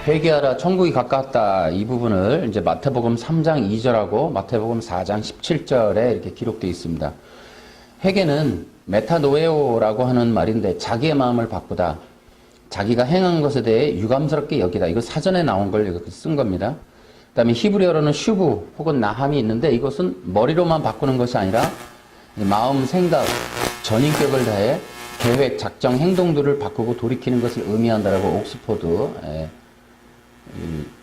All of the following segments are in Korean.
회개하라 천국이 가까웠다 이 부분을 이제 마태복음 3장 2절하고 마태복음 4장 17절에 이렇게 기록되어 있습니다. 회개는 메타노에오라고 하는 말인데 자기의 마음을 바꾸다. 자기가 행한 것에 대해 유감스럽게 여기다. 이거 사전에 나온 걸 이렇게 쓴 겁니다. 그 다음에 히브리어로는 슈브 혹은 나함이 있는데 이것은 머리로만 바꾸는 것이 아니라 마음, 생각, 전인격을 다해 계획, 작정, 행동들을 바꾸고 돌이키는 것을 의미한다라고 옥스포드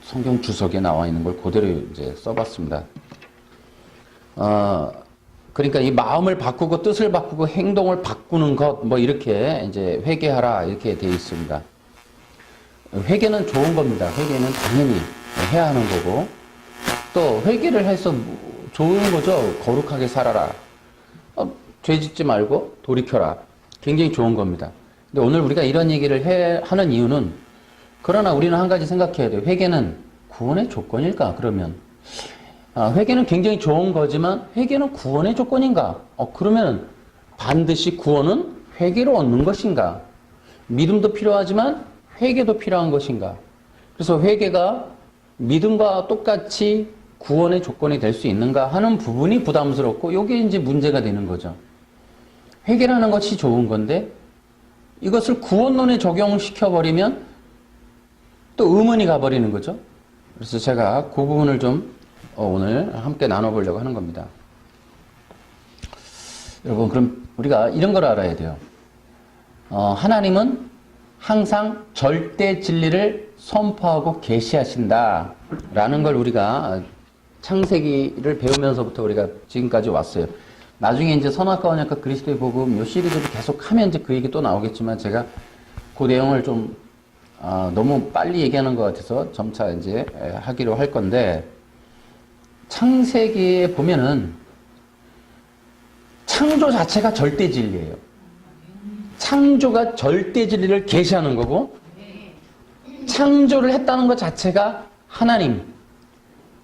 성경 주석에 나와 있는 걸 그대로 이제 써봤습니다. 그러니까 이 마음을 바꾸고 뜻을 바꾸고 행동을 바꾸는 것 뭐 이렇게 이제 회개하라 이렇게 되어 있습니다. 회개는 좋은 겁니다. 회개는 당연히 해야 하는 거고 또 회개를 해서 좋은 거죠. 거룩하게 살아라. 죄 짓지 말고 돌이켜라. 굉장히 좋은 겁니다. 근데 오늘 우리가 이런 얘기를 하는 이유는 그러나 우리는 한 가지 생각해야 돼요. 회개는 구원의 조건일까? 그러면 회개는 굉장히 좋은 거지만 회개는 구원의 조건인가? 그러면 반드시 구원은 회개로 얻는 것인가? 믿음도 필요하지만 회개도 필요한 것인가? 그래서 회개가 믿음과 똑같이 구원의 조건이 될 수 있는가 하는 부분이 부담스럽고 이게 이제 문제가 되는 거죠. 회개라는 것이 좋은 건데 이것을 구원론에 적용시켜버리면 또 의문이 가버리는 거죠. 그래서 제가 그 부분을 좀 오늘 함께 나눠보려고 하는 겁니다. 여러분, 그럼 우리가 이런 걸 알아야 돼요. 하나님은 항상 절대 진리를 선포하고 계시하신다 라는 걸 우리가 창세기를 배우면서부터 우리가 지금까지 왔어요. 나중에 이제 선악과 언약과 그리스도의 복음 요 시리즈를 계속 하면 이제 그 얘기 또 나오겠지만 제가 그 내용을 좀 너무 빨리 얘기하는 것 같아서 점차 이제 하기로 할 건데, 창세기에 보면은 창조 자체가 절대 진리예요. 창조가 절대 진리를 계시하는 거고, 창조를 했다는 것 자체가 하나님,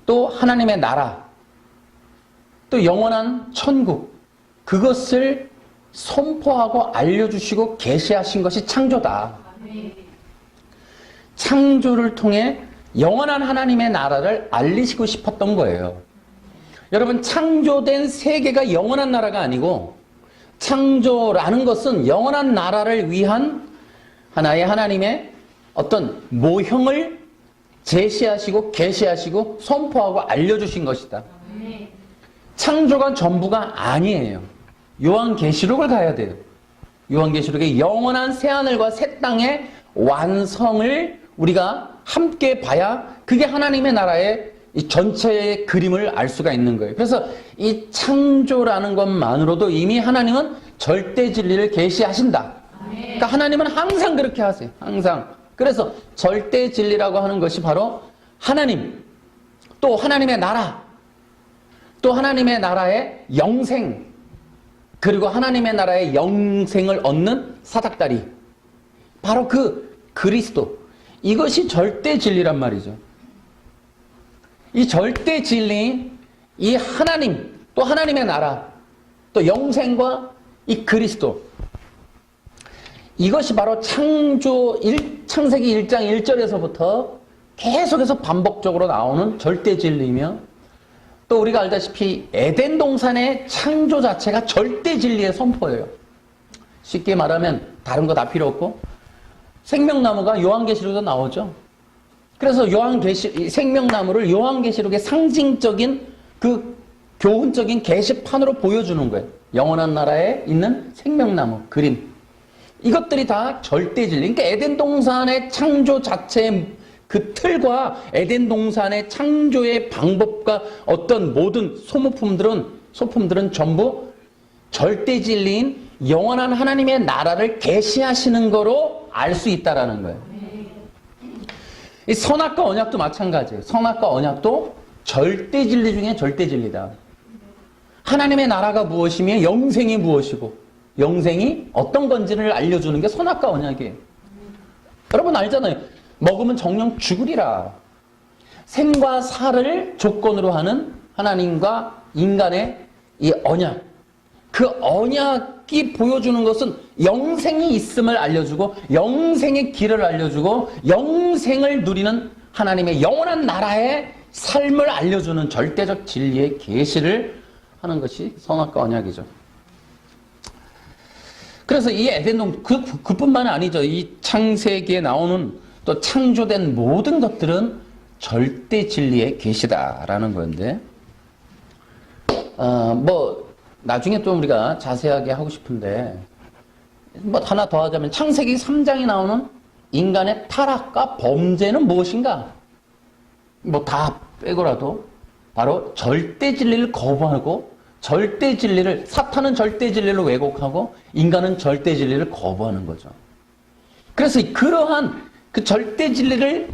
또 하나님의 나라, 또 영원한 천국, 그것을 선포하고 알려주시고 계시하신 것이 창조다. 창조를 통해 영원한 하나님의 나라를 알리시고 싶었던 거예요. 여러분, 창조된 세계가 영원한 나라가 아니고 창조라는 것은 영원한 나라를 위한 하나의 하나님의 어떤 모형을 제시하시고 계시하시고 선포하고 알려주신 것이다. 창조가 전부가 아니에요. 요한계시록을 가야 돼요. 요한계시록의 영원한 새하늘과 새 땅의 완성을 우리가 함께 봐야 그게 하나님의 나라의 이 전체의 그림을 알 수가 있는 거예요. 그래서 이 창조라는 것만으로도 이미 하나님은 절대 진리를 계시하신다. 그러니까 하나님은 항상 그렇게 하세요. 항상. 그래서 절대 진리라고 하는 것이 바로 하나님, 또 하나님의 나라, 또 하나님의 나라의 영생, 그리고 하나님의 나라의 영생을 얻는 사닥다리, 바로 그 그리스도, 이것이 절대 진리란 말이죠. 이 절대 진리인 이 하나님, 또 하나님의 나라, 또 영생과 이 그리스도, 이것이 바로 창세기 1장 1절에서부터 계속해서 반복적으로 나오는 절대 진리이며, 또 우리가 알다시피 에덴 동산의 창조 자체가 절대 진리의 선포예요. 쉽게 말하면 다른 거 다 필요 없고 생명나무가 요한계시록에도 나오죠. 그래서 생명나무를 요한계시록의 상징적인 그 교훈적인 게시판으로 보여주는 거예요. 영원한 나라에 있는 생명나무 그림, 이것들이 다 절대 진리. 그러니까 에덴 동산의 창조 자체의 그 틀과 에덴 동산의 창조의 방법과 어떤 모든 소품들은 전부 절대 진리인 영원한 하나님의 나라를 계시하시는 거로 알 수 있다라는 거예요. 이 선악과 언약도 마찬가지예요. 선악과 언약도 절대 진리 중에 절대 진리다. 하나님의 나라가 무엇이며 영생이 무엇이고 영생이 어떤 건지를 알려주는 게 선악과 언약이에요. 여러분 알잖아요. 먹으면 정령 죽으리라. 생과 사를 조건으로 하는 하나님과 인간의 이 언약, 그 언약 정확히 보여주는 것은 영생이 있음을 알려주고 영생의 길을 알려주고 영생을 누리는 하나님의 영원한 나라의 삶을 알려주는 절대적 진리의 계시를 하는 것이 선악과 언약이죠. 그래서 이 에덴동 그뿐만 아니죠. 이 창세기에 나오는 또 창조된 모든 것들은 절대 진리의 계시다라는 건데, 나중에 또 우리가 자세하게 하고 싶은데, 하나 더 하자면 창세기 3장에 나오는 인간의 타락과 범죄는 무엇인가? 다 빼고라도 바로 절대 진리를 거부하고 사탄은 절대 진리를 왜곡하고 인간은 절대 진리를 거부하는 거죠. 그래서 그러한 그 절대 진리를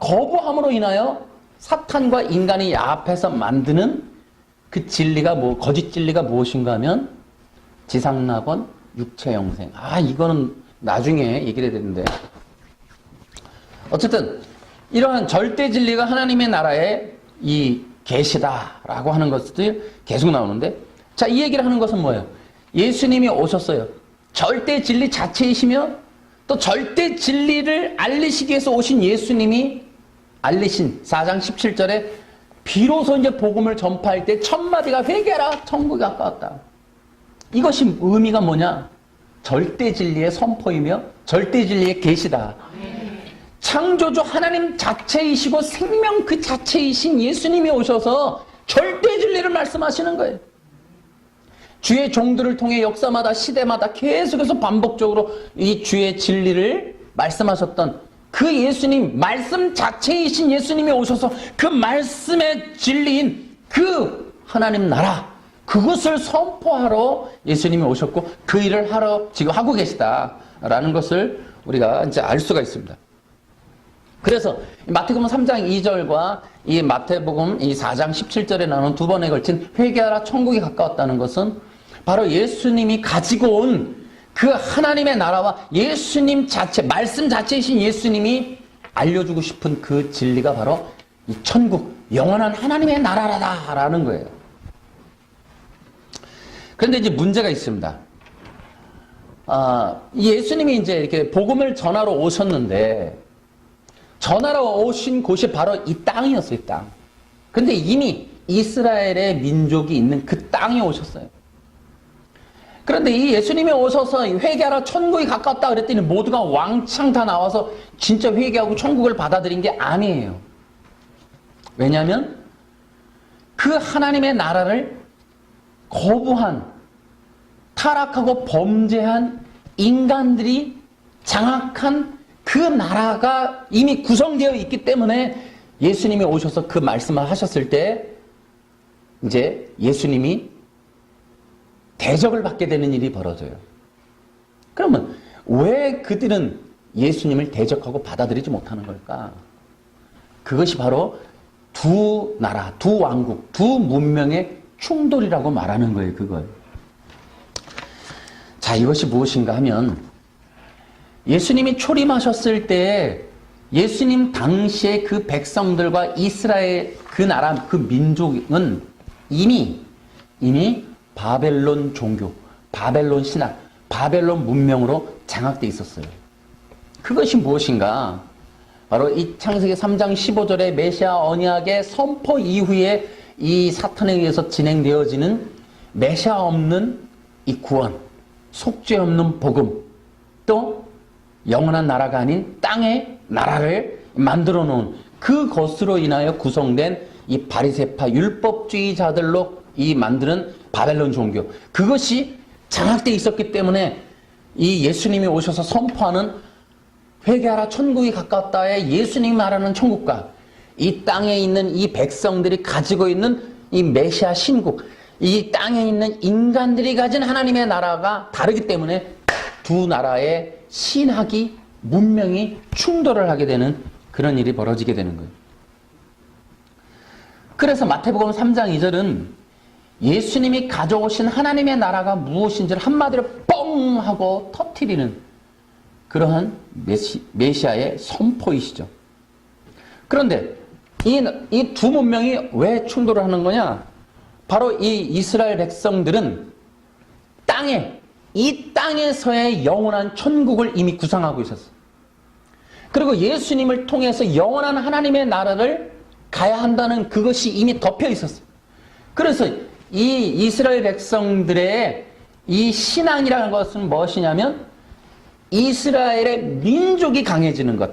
거부함으로 인하여 사탄과 인간이 앞에서 만드는 그 진리가 거짓 진리가 무엇인가 하면 지상낙원, 육체영생. 이거는 나중에 얘기를 해야 되는데, 어쨌든 이러한 절대 진리가 하나님의 나라의 이 계시다라고 하는 것들이 계속 나오는데, 자, 이 얘기를 하는 것은 뭐예요? 예수님이 오셨어요. 절대 진리 자체이시며 또 절대 진리를 알리시기 위해서 오신 예수님이 알리신 4장 17절에 비로소 이제 복음을 전파할 때 첫 마디가 회개하라, 천국이 가까웠다. 이것이 의미가 뭐냐? 절대 진리의 선포이며 절대 진리의 계시다. 창조주 하나님 자체이시고 생명 그 자체이신 예수님이 오셔서 절대 진리를 말씀하시는 거예요. 주의 종들을 통해 역사마다 시대마다 계속해서 반복적으로 이 주의 진리를 말씀하셨던 그 예수님, 말씀 자체이신 예수님이 오셔서 그 말씀의 진리인 그 하나님 나라, 그것을 선포하러 예수님이 오셨고 그 일을 하러 지금 하고 계시다라는 것을 우리가 이제 알 수가 있습니다. 그래서 마태복음 3장 2절과 이 마태복음 이 4장 17절에 나오는 두 번에 걸친 회개하라 천국이 가까웠다는 것은 바로 예수님이 가지고 온 그 하나님의 나라와 예수님 자체, 말씀 자체이신 예수님이 알려주고 싶은 그 진리가 바로 이 천국, 영원한 하나님의 나라라는 거예요. 그런데 이제 문제가 있습니다. 예수님이 이제 이렇게 복음을 전하러 오셨는데, 전하러 오신 곳이 바로 이 땅이었어요, 이 땅. 근데 이미 이스라엘의 민족이 있는 그 땅에 오셨어요. 그런데 이 예수님이 오셔서 회개하라 천국이 가깝다 그랬더니 모두가 왕창 다 나와서 진짜 회개하고 천국을 받아들인 게 아니에요. 왜냐하면 그 하나님의 나라를 거부한, 타락하고 범죄한 인간들이 장악한 그 나라가 이미 구성되어 있기 때문에 예수님이 오셔서 그 말씀을 하셨을 때 이제 예수님이 대적을 받게 되는 일이 벌어져요. 그러면 왜 그들은 예수님을 대적하고 받아들이지 못하는 걸까? 그것이 바로 두 나라, 두 왕국, 두 문명의 충돌이라고 말하는 거예요, 그걸. 자, 이것이 무엇인가 하면 예수님이 초림하셨을 때 예수님 당시의 그 백성들과 이스라엘 그 나라, 그 민족은 이미 바벨론 종교, 바벨론 신학, 바벨론 문명으로 장악되어 있었어요. 그것이 무엇인가? 바로 이 창세기 3장 15절의 메시아 언약의 선포 이후에 이 사탄에 의해서 진행되어지는 메시아 없는 이 구원, 속죄 없는 복음, 또 영원한 나라가 아닌 땅의 나라를 만들어 놓은 그것으로 인하여 구성된 이 바리새파 율법주의자들로 이 만드는 바벨론 종교, 그것이 장악되어 있었기 때문에 이 예수님이 오셔서 선포하는 회개하라 천국이 가까웠다의 예수님이 말하는 천국과 이 땅에 있는 이 백성들이 가지고 있는 이 메시아 신국, 이 땅에 있는 인간들이 가진 하나님의 나라가 다르기 때문에 두 나라의 신학이, 문명이 충돌을 하게 되는 그런 일이 벌어지게 되는 거예요. 그래서 마태복음 3장 2절은 예수님이 가져오신 하나님의 나라가 무엇인지를 한마디로 뻥 하고 터뜨리는 그러한 메시아의 선포이시죠. 그런데 이 두 문명이 왜 충돌을 하는 거냐? 바로 이 이스라엘 백성들은 이 땅에서의 영원한 천국을 이미 구상하고 있었어요. 그리고 예수님을 통해서 영원한 하나님의 나라를 가야 한다는 그것이 이미 덮여 있었어요. 그래서 이 이스라엘 백성들의 이 신앙이라는 것은 무엇이냐면 이스라엘의 민족이 강해지는 것.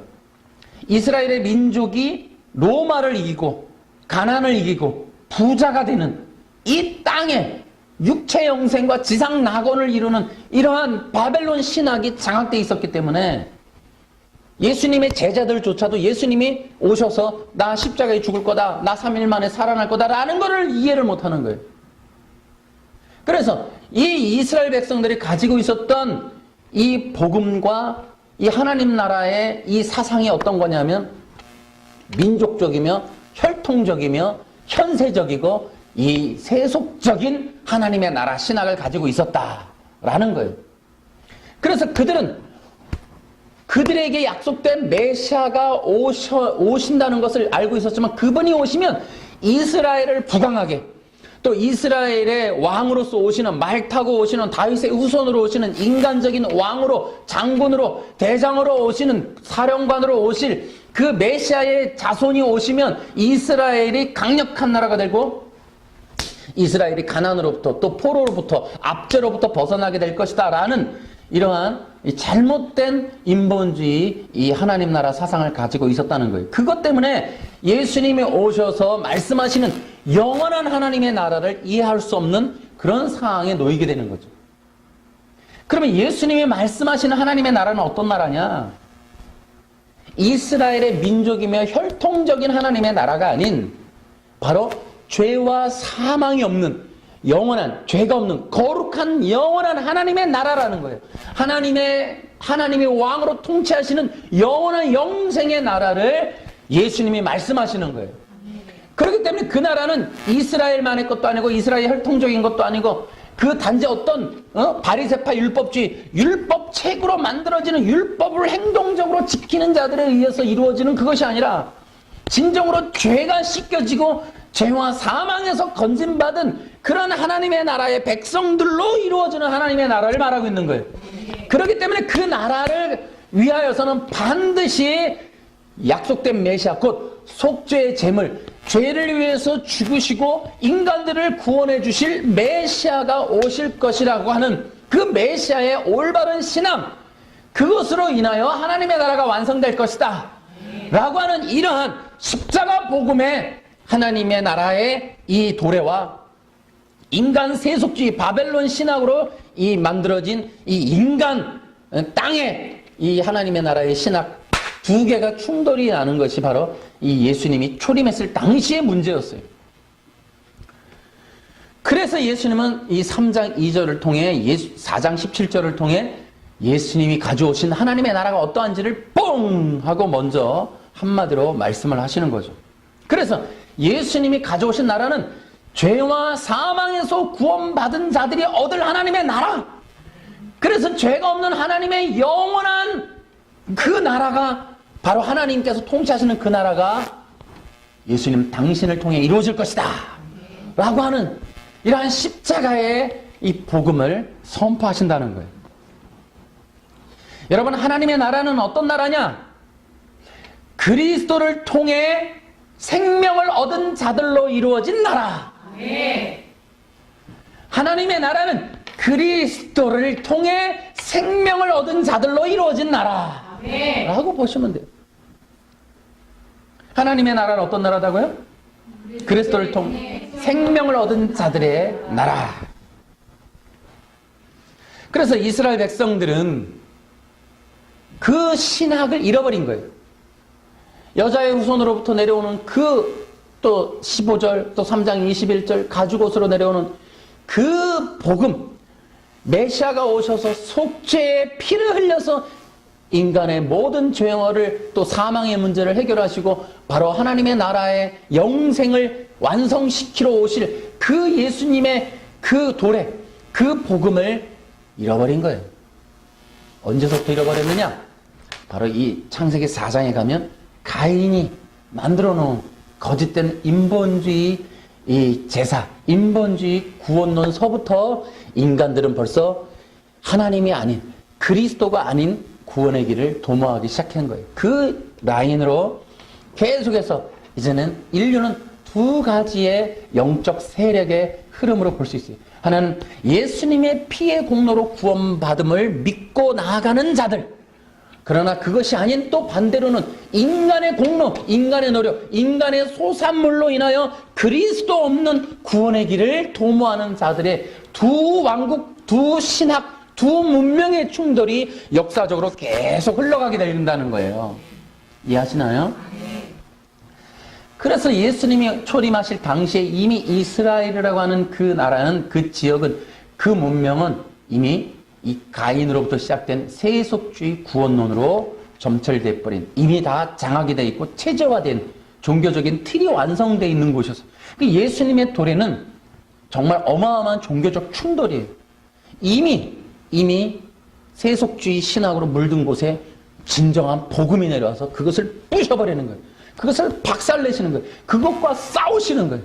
이스라엘의 민족이 로마를 이기고 가나안을 이기고 부자가 되는 이 땅에 육체 영생과 지상 낙원을 이루는 이러한 바벨론 신학이 장악되어 있었기 때문에 예수님의 제자들조차도 예수님이 오셔서 나 십자가에 죽을 거다, 나 3일 만에 살아날 거다라는 것을 이해를 못하는 거예요. 그래서 이 이스라엘 백성들이 가지고 있었던 이 복음과 이 하나님 나라의 이 사상이 어떤 거냐면 민족적이며 혈통적이며 현세적이고 이 세속적인 하나님의 나라 신학을 가지고 있었다라는 거예요. 그래서 그들에게 약속된 메시아가 오신다는 것을 알고 있었지만 그분이 오시면 이스라엘을 부강하게 또 이스라엘의 왕으로서 오시는 말 타고 오시는 다윗의 후손으로 오시는 인간적인 왕으로 장군으로 대장으로 오시는 사령관으로 오실 그 메시아의 자손이 오시면 이스라엘이 강력한 나라가 되고 이스라엘이 가나안으로부터 또 포로로부터 압제로부터 벗어나게 될 것이다 라는 이러한 잘못된 인본주의 이 하나님 나라 사상을 가지고 있었다는 거예요. 그것 때문에 예수님이 오셔서 말씀하시는 영원한 하나님의 나라를 이해할 수 없는 그런 상황에 놓이게 되는 거죠. 그러면 예수님이 말씀하시는 하나님의 나라는 어떤 나라냐? 이스라엘의 민족이며 혈통적인 하나님의 나라가 아닌 바로 죄와 사망이 없는 영원한 죄가 없는 거룩한 영원한 하나님의 나라라는 거예요. 하나님의 왕으로 통치하시는 영원한 영생의 나라를 예수님이 말씀하시는 거예요. 그렇기 때문에 그 나라는 이스라엘만의 것도 아니고 이스라엘 혈통적인 것도 아니고 그 단지 어떤 바리새파 율법주의 율법책으로 만들어지는 율법을 행동적으로 지키는 자들에 의해서 이루어지는 그것이 아니라 진정으로 죄가 씻겨지고 죄와 사망에서 건진받은 그런 하나님의 나라의 백성들로 이루어지는 하나님의 나라를 말하고 있는 거예요. 그렇기 때문에 그 나라를 위하여서는 반드시 약속된 메시아 곧 속죄의 제물 죄를 위해서 죽으시고 인간들을 구원해 주실 메시아가 오실 것이라고 하는 그 메시아의 올바른 신앙 그것으로 인하여 하나님의 나라가 완성될 것이다 라고 하는 이러한 십자가 복음의 하나님의 나라의 이 도래와 인간 세속주의 바벨론 신학으로 이 만들어진 이 인간 땅의 이 하나님의 나라의 신학 두 개가 충돌이 나는 것이 바로 이 예수님이 초림했을 당시의 문제였어요. 그래서 예수님은 이 3장 2절을 통해 4장 17절을 통해 예수님이 가져오신 하나님의 나라가 어떠한지를 뽕 하고 먼저 한마디로 말씀을 하시는 거죠. 그래서 예수님이 가져오신 나라는 죄와 사망에서 구원받은 자들이 얻을 하나님의 나라. 그래서 죄가 없는 하나님의 영원한 그 나라가 바로 하나님께서 통치하시는 그 나라가 예수님 당신을 통해 이루어질 것이다 라고 하는 이러한 십자가의 이 복음을 선포하신다는 거예요. 여러분 하나님의 나라는 어떤 나라냐? 그리스도를 통해 생명을 얻은 자들로 이루어진 나라. 하나님의 나라는 그리스도를 통해 생명을 얻은 자들로 이루어진 나라라고 보시면 돼요. 하나님의 나라는 어떤 나라다고요? 그리스도를 통해 생명을 얻은 자들의 나라. 그래서 이스라엘 백성들은 그 신학을 잃어버린 거예요. 여자의 후손으로부터 내려오는 그 또 15절 또 3장 21절 가죽옷으로 내려오는 그 복음 메시아가 오셔서 속죄의 피를 흘려서 인간의 모든 죄악을 또 사망의 문제를 해결하시고 바로 하나님의 나라의 영생을 완성시키러 오실 그 예수님의 그 도래 그 복음을 잃어버린 거예요. 언제부터 잃어버렸느냐? 바로 이 창세기 4장에 가면 가인이 만들어 놓은 거짓된 인본주의 이 제사, 인본주의 구원론서부터 인간들은 벌써 하나님이 아닌, 그리스도가 아닌 구원의 길을 도모하기 시작한 거예요. 그 라인으로 계속해서 이제는 인류는 두 가지의 영적 세력의 흐름으로 볼 수 있어요. 하나는 예수님의 피의 공로로 구원받음을 믿고 나아가는 자들. 그러나 그것이 아닌 또 반대로는 인간의 공로, 인간의 노력, 인간의 소산물로 인하여 그리스도 없는 구원의 길을 도모하는 자들의 두 왕국, 두 신학, 두 문명의 충돌이 역사적으로 계속 흘러가게 된다는 거예요. 이해하시나요? 그래서 예수님이 초림하실 당시에 이미 이스라엘이라고 하는 그 나라는, 그 지역은, 그 문명은 이미 이 가인으로부터 시작된 세속주의 구원론으로 점철돼 버린, 이미 다 장악이 돼 있고 체제화된 종교적인 틀이 완성되어 있는 곳이었어요. 예수님의 도래는 정말 어마어마한 종교적 충돌이에요. 이미 세속주의 신학으로 물든 곳에 진정한 복음이 내려와서 그것을 부셔버리는 거예요. 그것을 박살내시는 거예요. 그것과 싸우시는 거예요.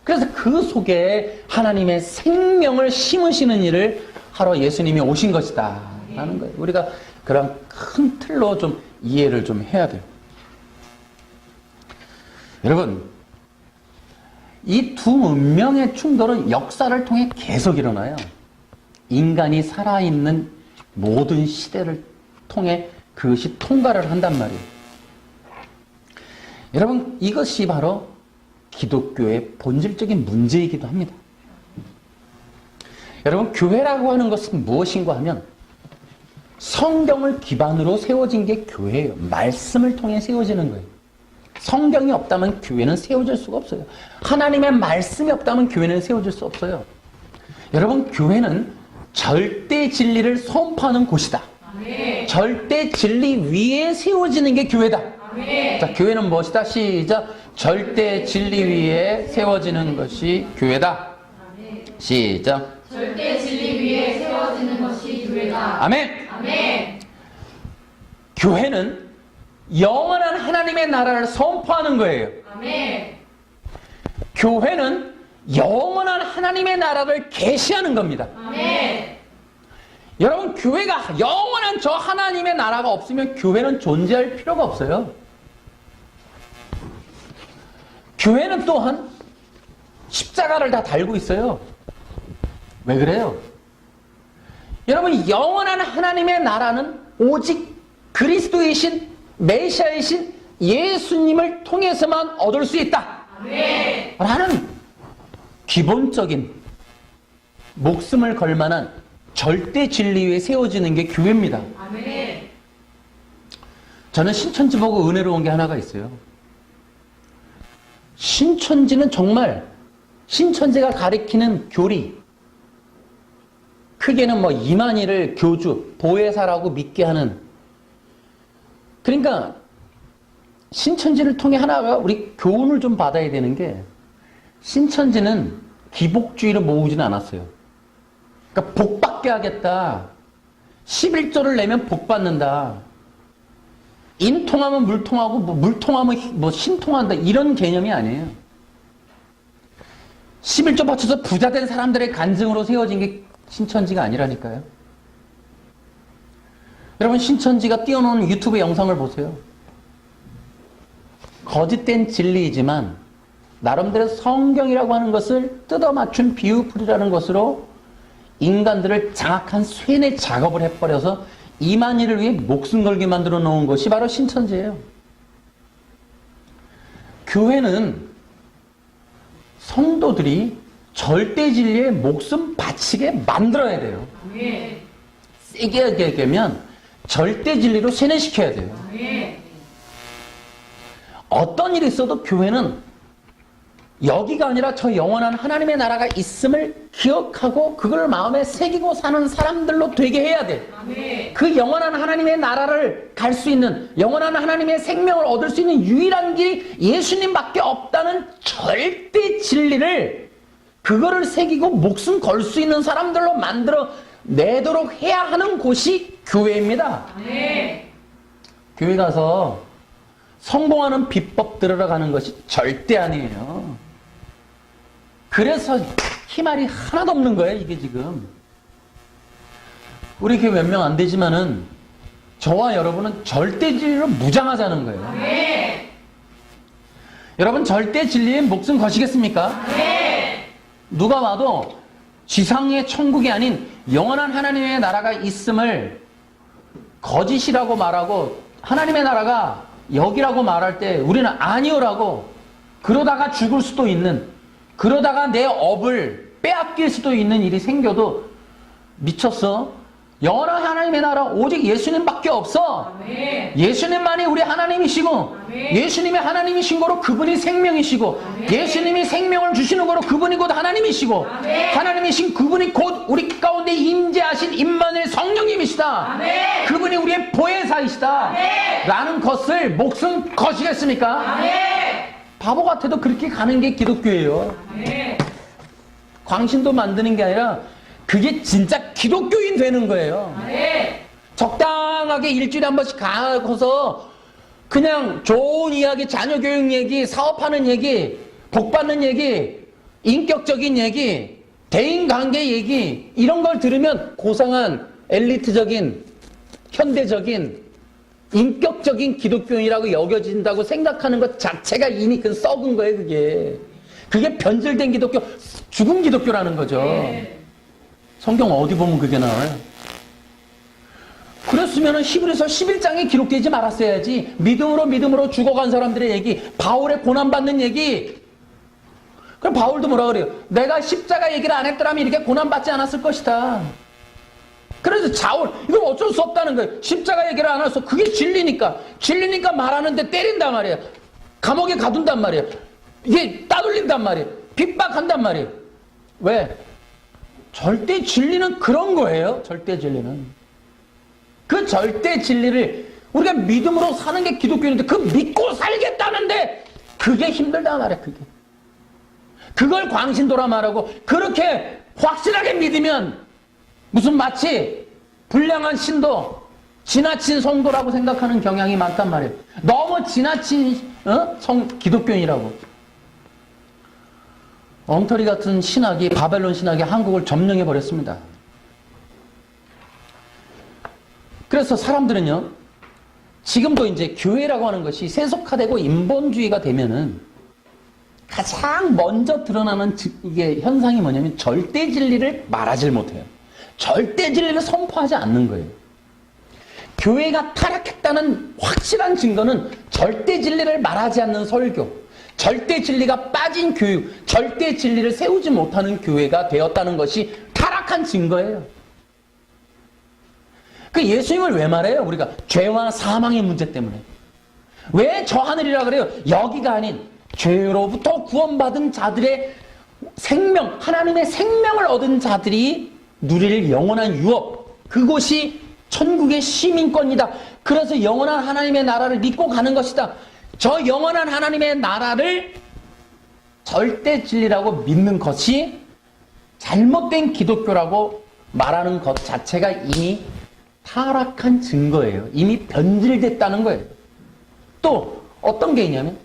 그래서 그 속에 하나님의 생명을 심으시는 일을 하러 예수님이 오신 것이다 하는 거예요. 우리가 그런 큰 틀로 좀 이해를 좀 해야 돼요. 여러분, 이 두 문명의 충돌은 역사를 통해 계속 일어나요. 인간이 살아있는 모든 시대를 통해 그것이 통과를 한단 말이에요. 여러분, 이것이 바로 기독교의 본질적인 문제이기도 합니다. 여러분, 교회라고 하는 것은 무엇인가 하면 성경을 기반으로 세워진 게 교회예요. 말씀을 통해 세워지는 거예요. 성경이 없다면 교회는 세워질 수가 없어요. 하나님의 말씀이 없다면 교회는 세워질 수 없어요. 여러분, 교회는 절대 진리를 선포하는 곳이다. 아멘. 절대 진리 위에 세워지는 게 교회다. 아멘. 자, 교회는 무엇이다? 시작. 절대 진리 위에 세워지는 것이 교회다. 아멘. 시작. 절대 진리 위에 세워지는 것이 교회다. 아멘. 아멘. 교회는 영원한 하나님의 나라를 선포하는 거예요. 아멘. 교회는 영원한 하나님의 나라를 계시하는 겁니다. 아멘. 여러분, 교회가 영원한 저 하나님의 나라가 없으면 교회는 존재할 필요가 없어요. 교회는 또한 십자가를 다 달고 있어요. 왜 그래요? 여러분, 영원한 하나님의 나라는 오직 그리스도이신 메시아이신 예수님을 통해서만 얻을 수 있다. 아멘. 라는 기본적인 목숨을 걸 만한 절대 진리 위에 세워지는 게 교회입니다. 아멘. 저는 신천지 보고 은혜로운 게 하나가 있어요. 신천지는 정말 신천지가 가리키는 교리, 크게는 뭐 이만희를 교주, 보혜사라고 믿게 하는, 그러니까 신천지를 통해 하나가 우리 교훈을 좀 받아야 되는 게, 신천지는 기복주의를 모으지는 않았어요. 그러니까 복 받게 하겠다. 11조를 내면 복 받는다. 인 통하면 물 통하고, 물 통하면 뭐 신 통한다. 이런 개념이 아니에요. 11조 바쳐서 부자 된 사람들의 간증으로 세워진 게 신천지가 아니라니까요. 여러분, 신천지가 띄워놓은 유튜브 영상을 보세요. 거짓된 진리이지만 나름대로 성경이라고 하는 것을 뜯어맞춘 비유풀이라는 것으로 인간들을 장악한 쇠뇌 작업을 해버려서 이만희를 위해 목숨 걸게 만들어 놓은 것이 바로 신천지예요. 교회는 성도들이 절대 진리에 목숨 바치게 만들어야 돼요. 아멘. 세게 얘기하면 절대 진리로 세뇌시켜야 돼요. 아멘. 어떤 일이 있어도 교회는 여기가 아니라 저 영원한 하나님의 나라가 있음을 기억하고 그걸 마음에 새기고 사는 사람들로 되게 해야 돼. 아멘. 그 영원한 하나님의 나라를 갈 수 있는, 영원한 하나님의 생명을 얻을 수 있는 유일한 길이 예수님밖에 없다는 절대 진리를, 그거를 새기고 목숨 걸 수 있는 사람들로 만들어 내도록 해야 하는 곳이 교회입니다. 아멘. 교회 가서 성공하는 비법 들으러 가는 것이 절대 아니에요. 그래서 희말이 하나도 없는 거예요, 이게 지금. 우리 교회 몇 명 안 되지만은 저와 여러분은 절대 진리로 무장하자는 거예요. 네. 여러분 절대 진리에 목숨 거시겠습니까? 네. 누가 와도 지상의 천국이 아닌 영원한 하나님의 나라가 있음을 거짓이라고 말하고 하나님의 나라가 여기라고 말할 때 우리는 아니오라고 그러다가 죽을 수도 있는, 그러다가 내 업을 빼앗길 수도 있는 일이 생겨도 미쳤어? 영원한 하나님의 나라 오직 예수님밖에 없어. 아멘. 예수님만이 우리 하나님이시고 아멘. 예수님이 하나님이신 거로 그분이 생명이시고 아멘. 예수님이 생명을 주시는 거로 그분이 곧 하나님이시고 아멘. 하나님이신 그분이 곧 우리 가운데 임재하신 임마누엘 성령님이시다. 아멘. 그분이 우리의 보혜사이시다. 아멘. 라는 것을 목숨 거시겠습니까? 아멘. 바보 같아도 그렇게 가는 게 기독교예요. 아멘. 광신도 만드는 게 아니라 그게 진짜 기독교인 되는 거예요. 아멘. 적당하게 일주일에 한 번씩 가서 그냥 좋은 이야기, 자녀 교육 얘기, 사업하는 얘기, 복 받는 얘기, 인격적인 얘기, 대인관계 얘기 이런 걸 들으면 고상한 엘리트적인 현대적인 인격적인 기독교인이라고 여겨진다고 생각하는 것 자체가 이미 그 썩은 거예요. 그게 변질된 기독교, 죽은 기독교라는 거죠. 네. 성경 어디 보면 그게 나와요? 그랬으면 히브리서 11장에 기록되지 말았어야지. 믿음으로 죽어간 사람들의 얘기, 바울의 고난받는 얘기. 그럼 바울도 뭐라 그래요? 내가 십자가 얘기를 안 했더라면 이렇게 고난받지 않았을 것이다. 그래서 자울, 이건 어쩔 수 없다는 거예요. 십자가 얘기를 안 해서 그게 진리니까 말하는데 때린단 말이에요. 감옥에 가둔단 말이에요. 이게 따돌린단 말이에요. 핍박한단 말이에요. 왜? 절대 진리는 그런 거예요. 절대 진리는. 그 절대 진리를 우리가 믿음으로 사는 게 기독교인인데 그 믿고 살겠다는데 그게 힘들다 말이야. 그걸 광신도라 말하고 그렇게 확실하게 믿으면 무슨 마치 불량한 신도, 지나친 성도라고 생각하는 경향이 많단 말이에요. 너무 지나친 기독교인이라고. 엉터리 같은 신학이, 바벨론 신학이 한국을 점령해 버렸습니다. 그래서 사람들은요, 지금도 이제 교회라고 하는 것이 세속화되고 인본주의가 되면은 가장 먼저 드러나는 이게 현상이 뭐냐면 절대 진리를 말하지 못해요. 절대 진리를 선포하지 않는 거예요. 교회가 타락했다는 확실한 증거는 절대 진리를 말하지 않는 설교, 절대 진리가 빠진 교육, 절대 진리를 세우지 못하는 교회가 되었다는 것이 타락한 증거예요. 그 예수님을 왜 말해요? 우리가 죄와 사망의 문제 때문에. 왜 저 하늘이라 그래요? 여기가 아닌 죄로부터 구원받은 자들의 생명, 하나님의 생명을 얻은 자들이 누릴 영원한 유업, 그곳이 천국의 시민권이다. 그래서 영원한 하나님의 나라를 믿고 가는 것이다. 저 영원한 하나님의 나라를 절대 진리라고 믿는 것이 잘못된 기독교라고 말하는 것 자체가 이미 타락한 증거예요. 이미 변질됐다는 거예요. 또 어떤 게 있냐면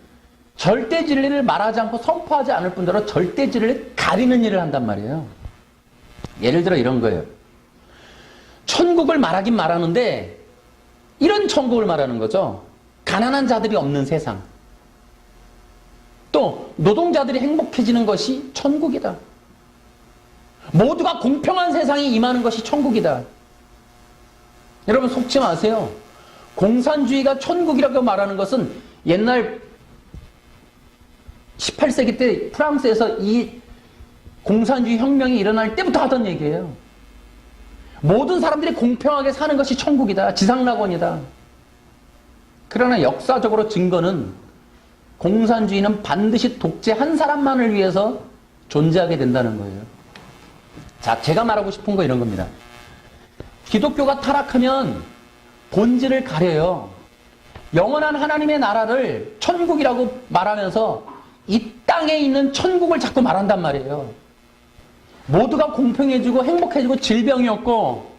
절대 진리를 말하지 않고 선포하지 않을 뿐더러 절대 진리를 가리는 일을 한단 말이에요. 예를 들어 이런 거예요. 천국을 말하긴 말하는데 이런 천국을 말하는 거죠. 가난한 자들이 없는 세상. 또 노동자들이 행복해지는 것이 천국이다. 모두가 공평한 세상이 임하는 것이 천국이다. 여러분 속지 마세요. 공산주의가 천국이라고 말하는 것은 옛날 18세기 때 프랑스에서 이 공산주의 혁명이 일어날 때부터 하던 얘기예요. 모든 사람들이 공평하게 사는 것이 천국이다. 지상낙원이다. 그러나 역사적으로 증거는 공산주의는 반드시 독재 한 사람만을 위해서 존재하게 된다는 거예요. 자, 제가 말하고 싶은 거 이런 겁니다. 기독교가 타락하면 본질을 가려요. 영원한 하나님의 나라를 천국이라고 말하면서 이 땅에 있는 천국을 자꾸 말한단 말이에요. 모두가 공평해지고 행복해지고 질병이 없고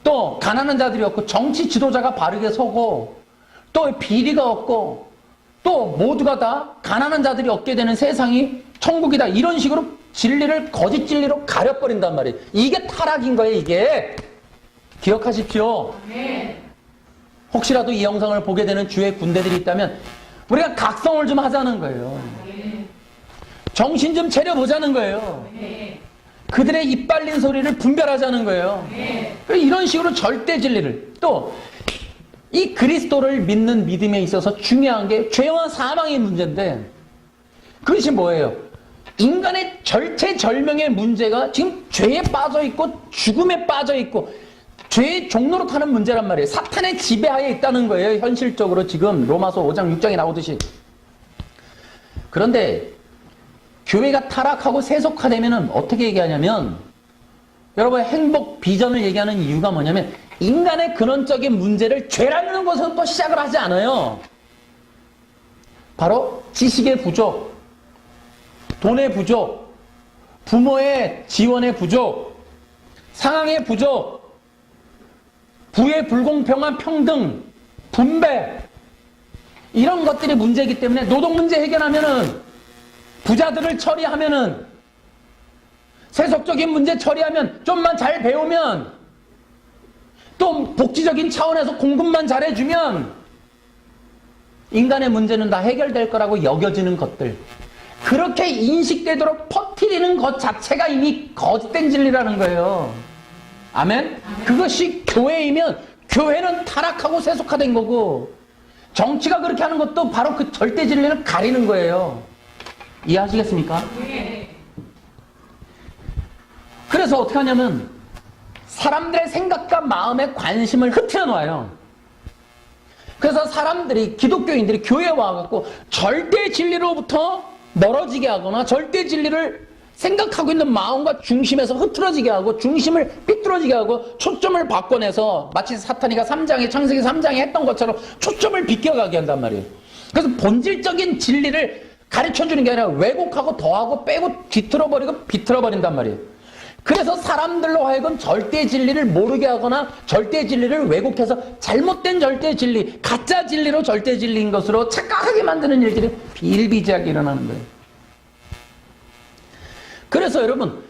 또 가난한 자들이 없고 정치 지도자가 바르게 서고 또 비리가 없고 또 모두가 다 가난한 자들이 얻게 되는 세상이 천국이다. 이런 식으로 진리를 거짓 진리로 가려버린단 말이에요. 이게 타락인 거예요, 이게. 기억하십시오. 네. 혹시라도 이 영상을 보게 되는 주의 군대들이 있다면 우리가 각성을 좀 하자는 거예요. 네. 정신 좀 차려보자는 거예요. 네. 그들의 입 발린 소리를 분별하자는 거예요. 네. 이런 식으로 절대 진리를, 또 이 그리스도를 믿는 믿음에 있어서 중요한 게 죄와 사망의 문제인데, 그것이 뭐예요? 인간의 절체절명의 문제가 지금 죄에 빠져 있고 죽음에 빠져 있고 죄의 종로로 타는 문제란 말이에요. 사탄의 지배하에 있다는 거예요. 현실적으로 지금 로마서 5장 6장에 나오듯이. 그런데 교회가 타락하고 세속화되면 어떻게 얘기하냐면, 여러분 행복 비전을 얘기하는 이유가 뭐냐면 인간의 근원적인 문제를 죄라는 것에서 또 시작을 하지 않아요. 바로 지식의 부족, 돈의 부족, 부모의 지원의 부족, 상황의 부족, 부의 불공평한 평등, 분배, 이런 것들이 문제이기 때문에 노동 문제 해결하면은, 부자들을 처리하면은, 세속적인 문제 처리하면, 좀만 잘 배우면, 또 복지적인 차원에서 공급만 잘해주면 인간의 문제는 다 해결될 거라고 여겨지는 것들, 그렇게 인식되도록 퍼뜨리는 것 자체가 이미 거짓된 진리라는 거예요. 아멘? 그것이 교회이면 교회는 타락하고 세속화된 거고, 정치가 그렇게 하는 것도 바로 그 절대 진리를 가리는 거예요. 이해하시겠습니까? 그래서 어떻게 하냐면 사람들의 생각과 마음에 관심을 흐트려 놓아요. 그래서 사람들이, 기독교인들이 교회에 와갖고 절대 진리로부터 멀어지게 하거나 절대 진리를 생각하고 있는 마음과 중심에서 흐트러지게 하고 중심을 삐뚤어지게 하고 초점을 바꿔내서 마치 사탄이가 3장에, 창세기 3장에 했던 것처럼 초점을 비껴가게 한단 말이에요. 그래서 본질적인 진리를 가르쳐주는 게 아니라 왜곡하고 더하고 빼고 뒤틀어버리고 비틀어버린단 말이에요. 그래서 사람들로 하여금 절대 진리를 모르게 하거나 절대 진리를 왜곡해서 잘못된 절대 진리, 가짜 진리로 절대 진리인 것으로 착각하게 만드는 일들이 비일비재하게 일어나는 거예요. 그래서 여러분,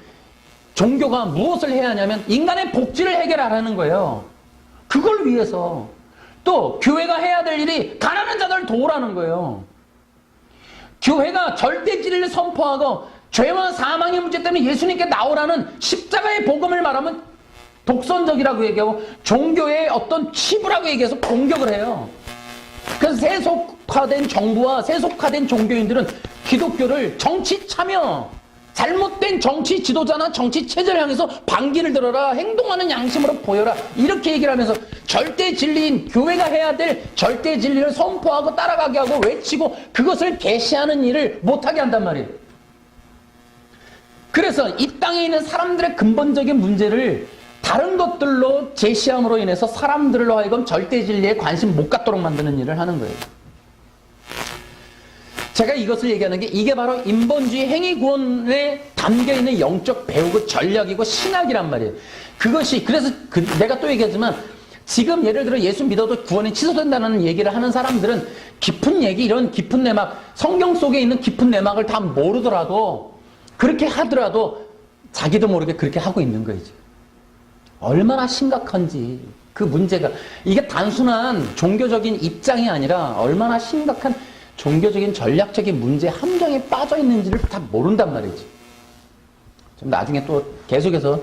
종교가 무엇을 해야 하냐면 인간의 복지를 해결하라는 거예요. 그걸 위해서. 또 교회가 해야 될 일이 가난한 자들을 도우라는 거예요. 교회가 절대 진리를 선포하고 죄와 사망의 문제 때문에 예수님께 나오라는 십자가의 복음을 말하면 독선적이라고 얘기하고 종교의 어떤 치부라고 얘기해서 공격을 해요. 그래서 세속화된 정부와 세속화된 종교인들은 기독교를 정치 참여, 잘못된 정치 지도자나 정치 체제를 향해서 반기를 들어라, 행동하는 양심으로 보여라, 이렇게 얘기를 하면서 절대 진리인 교회가 해야 될 절대 진리를 선포하고 따라가게 하고 외치고 그것을 계시하는 일을 못하게 한단 말이에요. 그래서 이 땅에 있는 사람들의 근본적인 문제를 다른 것들로 제시함으로 인해서 사람들로 하여금 절대 진리에 관심 못 갖도록 만드는 일을 하는 거예요. 제가 이것을 얘기하는 게 이게 바로 인본주의 행위구원에 담겨있는 영적 배우고 전략이고 신학이란 말이에요. 그것이, 그래서 내가 또 얘기하지만 지금 예를 들어 예수 믿어도 구원이 취소된다는 얘기를 하는 사람들은 깊은 얘기, 이런 깊은 내막, 성경 속에 있는 깊은 내막을 다 모르더라도, 그렇게 하더라도 자기도 모르게 그렇게 하고 있는 거예요. 얼마나 심각한지 그 문제가, 이게 단순한 종교적인 입장이 아니라 얼마나 심각한 종교적인 전략적인 문제 함정에 빠져 있는지를 다 모른단 말이지. 좀 나중에 또 계속해서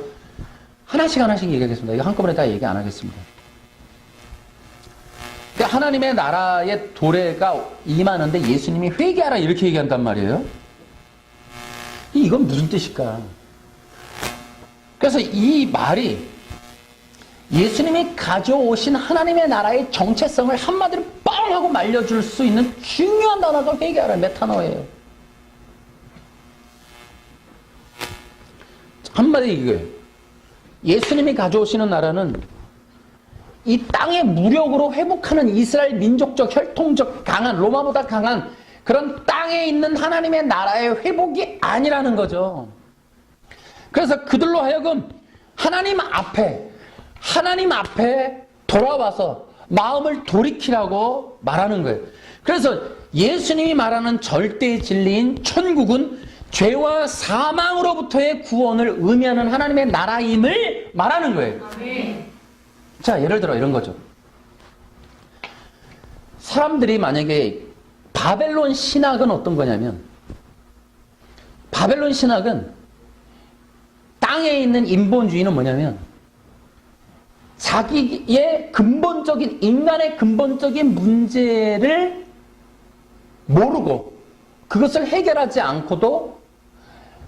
하나씩 얘기하겠습니다. 이거 한꺼번에 다 얘기 안 하겠습니다. 그러니까 하나님의 나라의 도래가 임하는데 예수님이 회개하라 이렇게 얘기한단 말이에요. 이건 무슨 뜻일까? 그래서 이 말이 예수님이 가져오신 하나님의 나라의 정체성을 한마디로 빵 하고 말려줄 수 있는 중요한 단어가 회개하라, 메타노예요. 한마디 이거예요. 예수님이 가져오시는 나라는 이 땅의 무력으로 회복하는 이스라엘 민족적, 혈통적 강한, 로마보다 강한 그런 땅에 있는 하나님의 나라의 회복이 아니라는 거죠. 그래서 그들로 하여금 하나님 앞에 돌아와서 마음을 돌이키라고 말하는 거예요. 그래서 예수님이 말하는 절대 진리인 천국은 죄와 사망으로부터의 구원을 의미하는 하나님의 나라임을 말하는 거예요. 아멘. 자, 예를 들어 이런 거죠. 사람들이 만약에 바벨론 신학은 어떤 거냐면, 바벨론 신학은 땅에 있는 인본주의는 뭐냐면, 자기의 근본적인, 인간의 근본적인 문제를 모르고 그것을 해결하지 않고도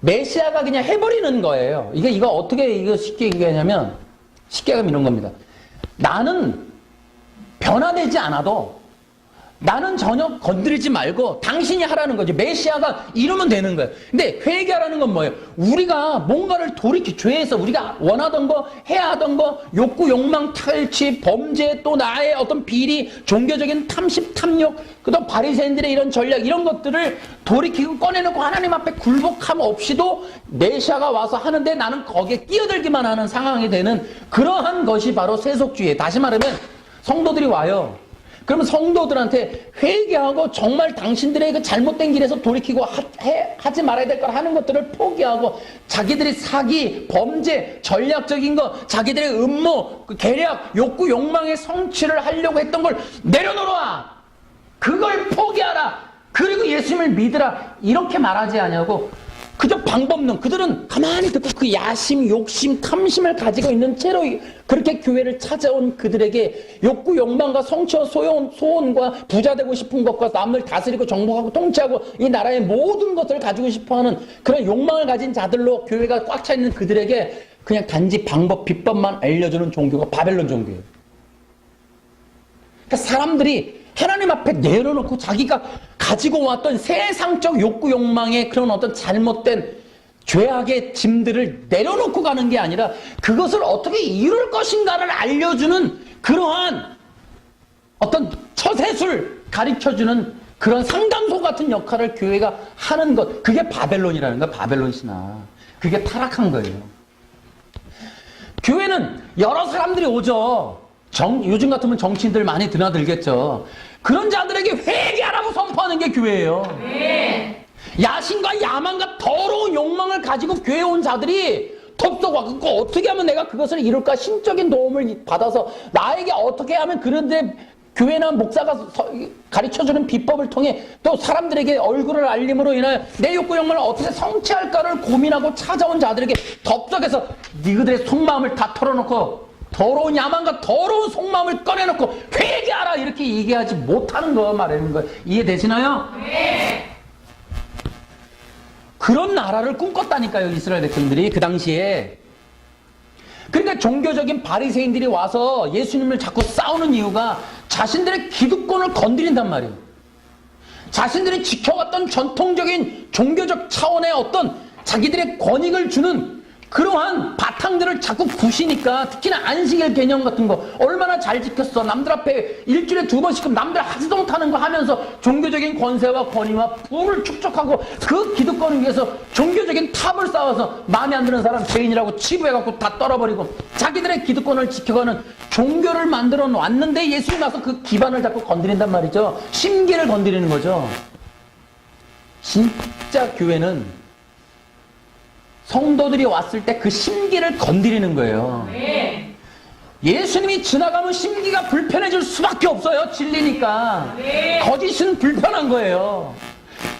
메시아가 그냥 해버리는 거예요. 이거 어떻게 이거 쉽게 얘기하냐면, 쉽게 하면 이런 겁니다. 나는 변화되지 않아도 나는 전혀 건드리지 말고 당신이 하라는 거지. 메시아가 이러면 되는 거예요. 근데 회개하라는 건 뭐예요? 우리가 뭔가를 돌이켜, 죄에서 우리가 원하던 거, 해야 하던 거, 욕구, 욕망, 탈취, 범죄, 또 나의 어떤 비리, 종교적인 탐심, 탐욕, 그다음 바리새인들의 이런 전략, 이런 것들을 돌이키고 꺼내놓고 하나님 앞에 굴복함 없이도 메시아가 와서 하는데 나는 거기에 끼어들기만 하는 상황이 되는 그러한 것이 바로 세속주의예요. 다시 말하면 성도들이 와요. 그러면 성도들한테 회개하고 정말 당신들의 그 잘못된 길에서 돌이키고 하지 말아야 될 걸 하는 것들을 포기하고 자기들이 사기, 범죄, 전략적인 거, 자기들의 음모, 계략, 욕구, 욕망의 성취를 하려고 했던 걸 내려놓아. 그걸 포기하라. 그리고 예수님을 믿으라. 이렇게 말하지 않냐고. 그저 방법론. 그들은 가만히 듣고 그 야심, 욕심, 탐심을 가지고 있는 채로 그렇게 교회를 찾아온 그들에게 욕구, 욕망과 성취와 소원과 부자 되고 싶은 것과 남을 다스리고 정복하고 통치하고 이 나라의 모든 것을 가지고 싶어하는 그런 욕망을 가진 자들로 교회가 꽉 차 있는 그들에게 그냥 단지 방법, 비법만 알려주는 종교가 바벨론 종교예요. 그러니까 사람들이 하나님 앞에 내려놓고 자기가 가지고 왔던 세상적 욕구, 욕망의 그런 어떤 잘못된 죄악의 짐들을 내려놓고 가는 게 아니라 그것을 어떻게 이룰 것인가를 알려주는 그러한 어떤 처세술 가르쳐주는 그런 상담소 같은 역할을 교회가 하는 것, 그게 바벨론이라는 거야. 바벨론 신화. 그게 타락한 거예요. 교회는 여러 사람들이 오죠. 요즘 같으면 정치인들 많이 드나들겠죠. 그런 자들에게 회개하라고 선포하는 게 교회예요. 네. 야심과 야망과 더러운 욕망을 가지고 교회에 온 자들이 덥석와 그 어떻게 하면 내가 그것을 이룰까 신적인 도움을 받아서 나에게 어떻게 하면 그런데 교회나 목사가 가르쳐주는 비법을 통해 또 사람들에게 얼굴을 알림으로 인하여 내 욕구 욕망을 어떻게 성취할까를 고민하고 찾아온 자들에게 덥석에서 너희들의 속마음을 다 털어놓고 더러운 야망과 더러운 속마음을 꺼내놓고 회개하라 이렇게 얘기하지 못하는 거 말하는 거예요. 이해되시나요? 네. 그런 나라를 꿈꿨다니까요. 이스라엘 백성들이 그 당시에. 그러니까 종교적인 바리새인들이 와서 예수님을 자꾸 싸우는 이유가 자신들의 기득권을 건드린단 말이에요. 자신들이 지켜왔던 전통적인 종교적 차원의 어떤 자기들의 권익을 주는 그러한 바탕들을 자꾸 부시니까, 특히나 안식일 개념 같은 거 얼마나 잘 지켰어. 남들 앞에 일주일에 2번씩 남들 하지도 못하는 거 하면서 종교적인 권세와 권위와 부를 축적하고 그 기득권을 위해서 종교적인 탑을 쌓아서 마음에 안 드는 사람 죄인이라고 치부해갖고 다 떨어버리고 자기들의 기득권을 지켜가는 종교를 만들어 놨는데 예수님 와서 그 기반을 자꾸 건드린단 말이죠. 심기를 건드리는 거죠. 진짜 교회는 성도들이 왔을 때 그 심기를 건드리는 거예요. 네. 예수님이 지나가면 심기가 불편해질 수밖에 없어요. 진리니까. 네. 거짓은 불편한 거예요.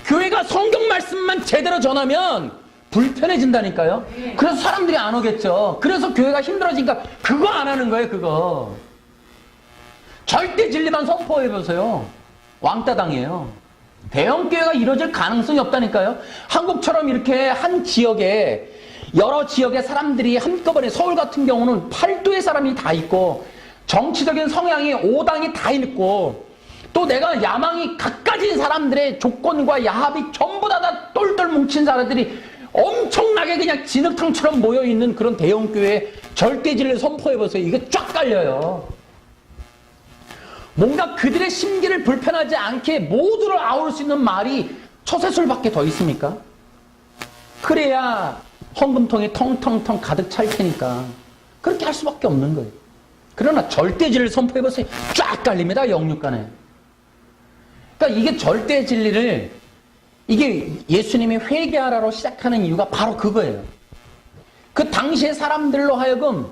교회가 성경 말씀만 제대로 전하면 불편해진다니까요. 네. 그래서 사람들이 안 오겠죠. 그래서 교회가 힘들어지니까 그거 안 하는 거예요. 그거. 절대 진리만 선포해보세요. 왕따 당해요. 대형교회가 이루어질 가능성이 없다니까요. 한국처럼 이렇게 한 지역에 여러 지역의 사람들이 한꺼번에, 서울 같은 경우는 8도의 사람이 다 있고 정치적인 성향이 5당이 다 있고 또 내가 야망이 갖가진 사람들의 조건과 야합이 전부 다 똘똘 뭉친 사람들이 엄청나게 그냥 진흙탕처럼 모여있는 그런 대형교회에 절대진리를 선포해보세요. 이게 쫙 깔려요. 뭔가 그들의 심기를 불편하지 않게 모두를 아울 수 있는 말이 처세술밖에 더 있습니까? 그래야 헌금통이 텅텅텅 가득 찰 테니까 그렇게 할 수밖에 없는 거예요. 그러나 절대진리를 선포해보세요. 쫙 깔립니다. 영육간에. 그러니까 이게 절대진리를 이게 예수님이 회개하라로 시작하는 이유가 바로 그거예요. 그 당시의 사람들로 하여금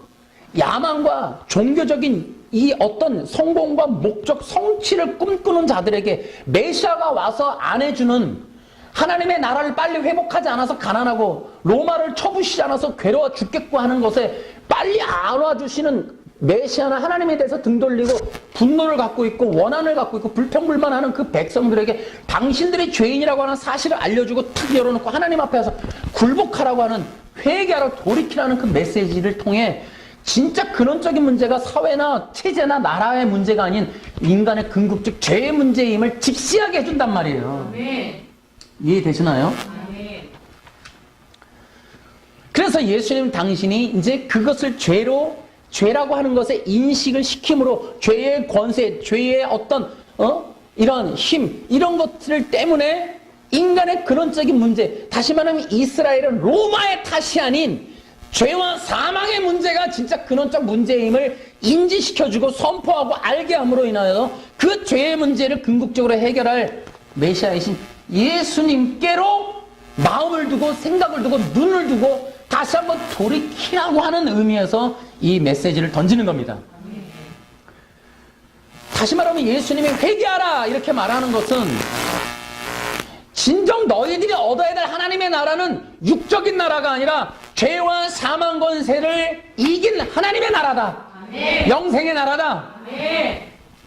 야망과 종교적인 이 어떤 성공과 목적, 성취를 꿈꾸는 자들에게 메시아가 와서 안 해주는, 하나님의 나라를 빨리 회복하지 않아서 가난하고 로마를 쳐부시지 않아서 괴로워 죽겠고 하는 것에 빨리 안와주시는 메시아나 하나님에 대해서 등 돌리고 분노를 갖고 있고 원한을 갖고 있고 불평불만하는 그 백성들에게 당신들이 죄인이라고 하는 사실을 알려주고 탁 열어놓고 하나님 앞에 와서 굴복하라고 하는, 회개하라 돌이키라는 그 메시지를 통해 진짜 근원적인 문제가 사회나 체제나 나라의 문제가 아닌 인간의 궁극적 죄의 문제임을 직시하게 해준단 말이에요. 이해되시나요? 그래서 예수님 당신이 이제 그것을 죄라고 하는 것에 인식을 시킴으로 죄의 권세, 죄의 어떤 이런 힘, 이런 것들 때문에 인간의 근원적인 문제, 다시 말하면 이스라엘은 로마의 탓이 아닌 죄와 사망의 문제가 진짜 근원적 문제임을 인지시켜주고 선포하고 알게 함으로 인하여 그 죄의 문제를 궁극적으로 해결할 메시아이신 예수님께로 마음을 두고 생각을 두고 눈을 두고 다시 한번 돌이키라고 하는 의미에서 이 메시지를 던지는 겁니다. 다시 말하면 예수님이 회개하라 이렇게 말하는 것은 진정 너희들이 얻어야 될 하나님의 나라는 육적인 나라가 아니라 죄와 사망 권세를 이긴 하나님의 나라다. 영생의 나라다.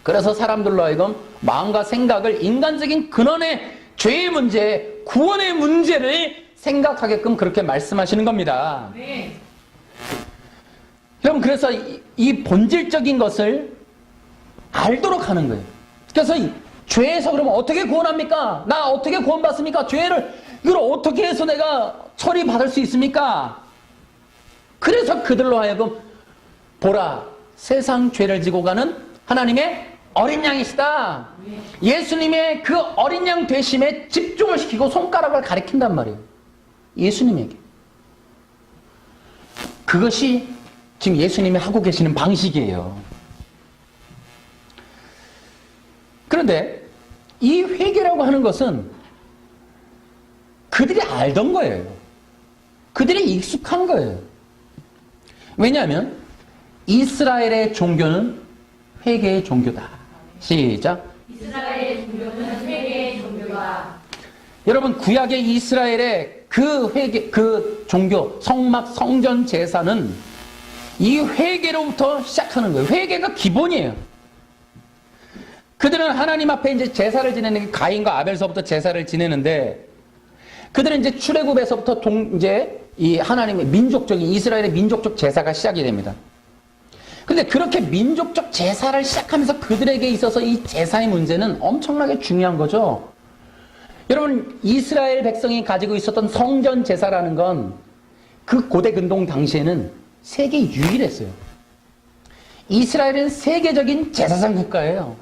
그래서 사람들로 하여금 마음과 생각을 인간적인 근원의 죄의 문제, 구원의 문제를 생각하게끔 그렇게 말씀하시는 겁니다. 여러분, 그래서 이 본질적인 것을 알도록 하는 거예요. 그래서 죄에서 그러면 어떻게 구원합니까? 나 어떻게 구원받습니까? 이걸 어떻게 해서 내가 처리받을 수 있습니까? 그래서 그들로 하여금 보라, 세상 죄를 지고 가는 하나님의 어린 양이시다. 예수님의 그 어린 양 되심에 집중을 시키고 손가락을 가리킨단 말이에요. 예수님에게. 그것이 지금 예수님이 하고 계시는 방식이에요. 그런데 이 회개라고 하는 것은 그들이 알던 거예요. 그들이 익숙한 거예요. 왜냐하면 이스라엘의 종교는 회개의 종교다. 시작. 이스라엘의 종교는 회개의 종교다. 여러분, 구약의 이스라엘의 그 회개, 그 종교, 성막, 성전 제사는 이 회개로부터 시작하는 거예요. 회개가 기본이에요. 그들은 하나님 앞에 이제 제사를 지내는 게 가인과 아벨서부터 제사를 지내는데, 그들은 이제 출애굽에서부터 이제 이 하나님의 민족적인 이스라엘의 민족적 제사가 시작이 됩니다. 근데 그렇게 민족적 제사를 시작하면서 그들에게 있어서 이 제사의 문제는 엄청나게 중요한 거죠. 여러분, 이스라엘 백성이 가지고 있었던 성전 제사라는 건 그 고대 근동 당시에는 세계 유일했어요. 이스라엘은 세계적인 제사상 국가예요.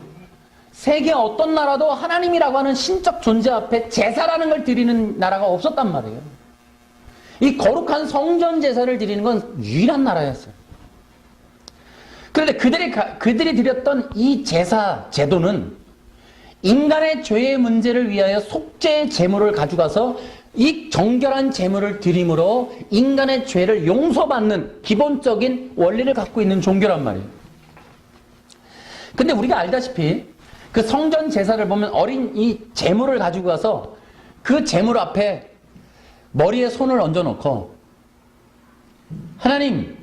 세계 어떤 나라도 하나님이라고 하는 신적 존재 앞에 제사라는 걸 드리는 나라가 없었단 말이에요. 이 거룩한 성전 제사를 드리는 건 유일한 나라였어요. 그런데 그들이 드렸던 이 제사 제도는 인간의 죄의 문제를 위하여 속죄의 제물을 가져가서 이 정결한 제물을 드림으로 인간의 죄를 용서받는 기본적인 원리를 갖고 있는 종교란 말이에요. 근데 우리가 알다시피 그 성전 제사를 보면 어린 이 제물을 가지고 가서 그 제물 앞에 머리에 손을 얹어놓고, 하나님,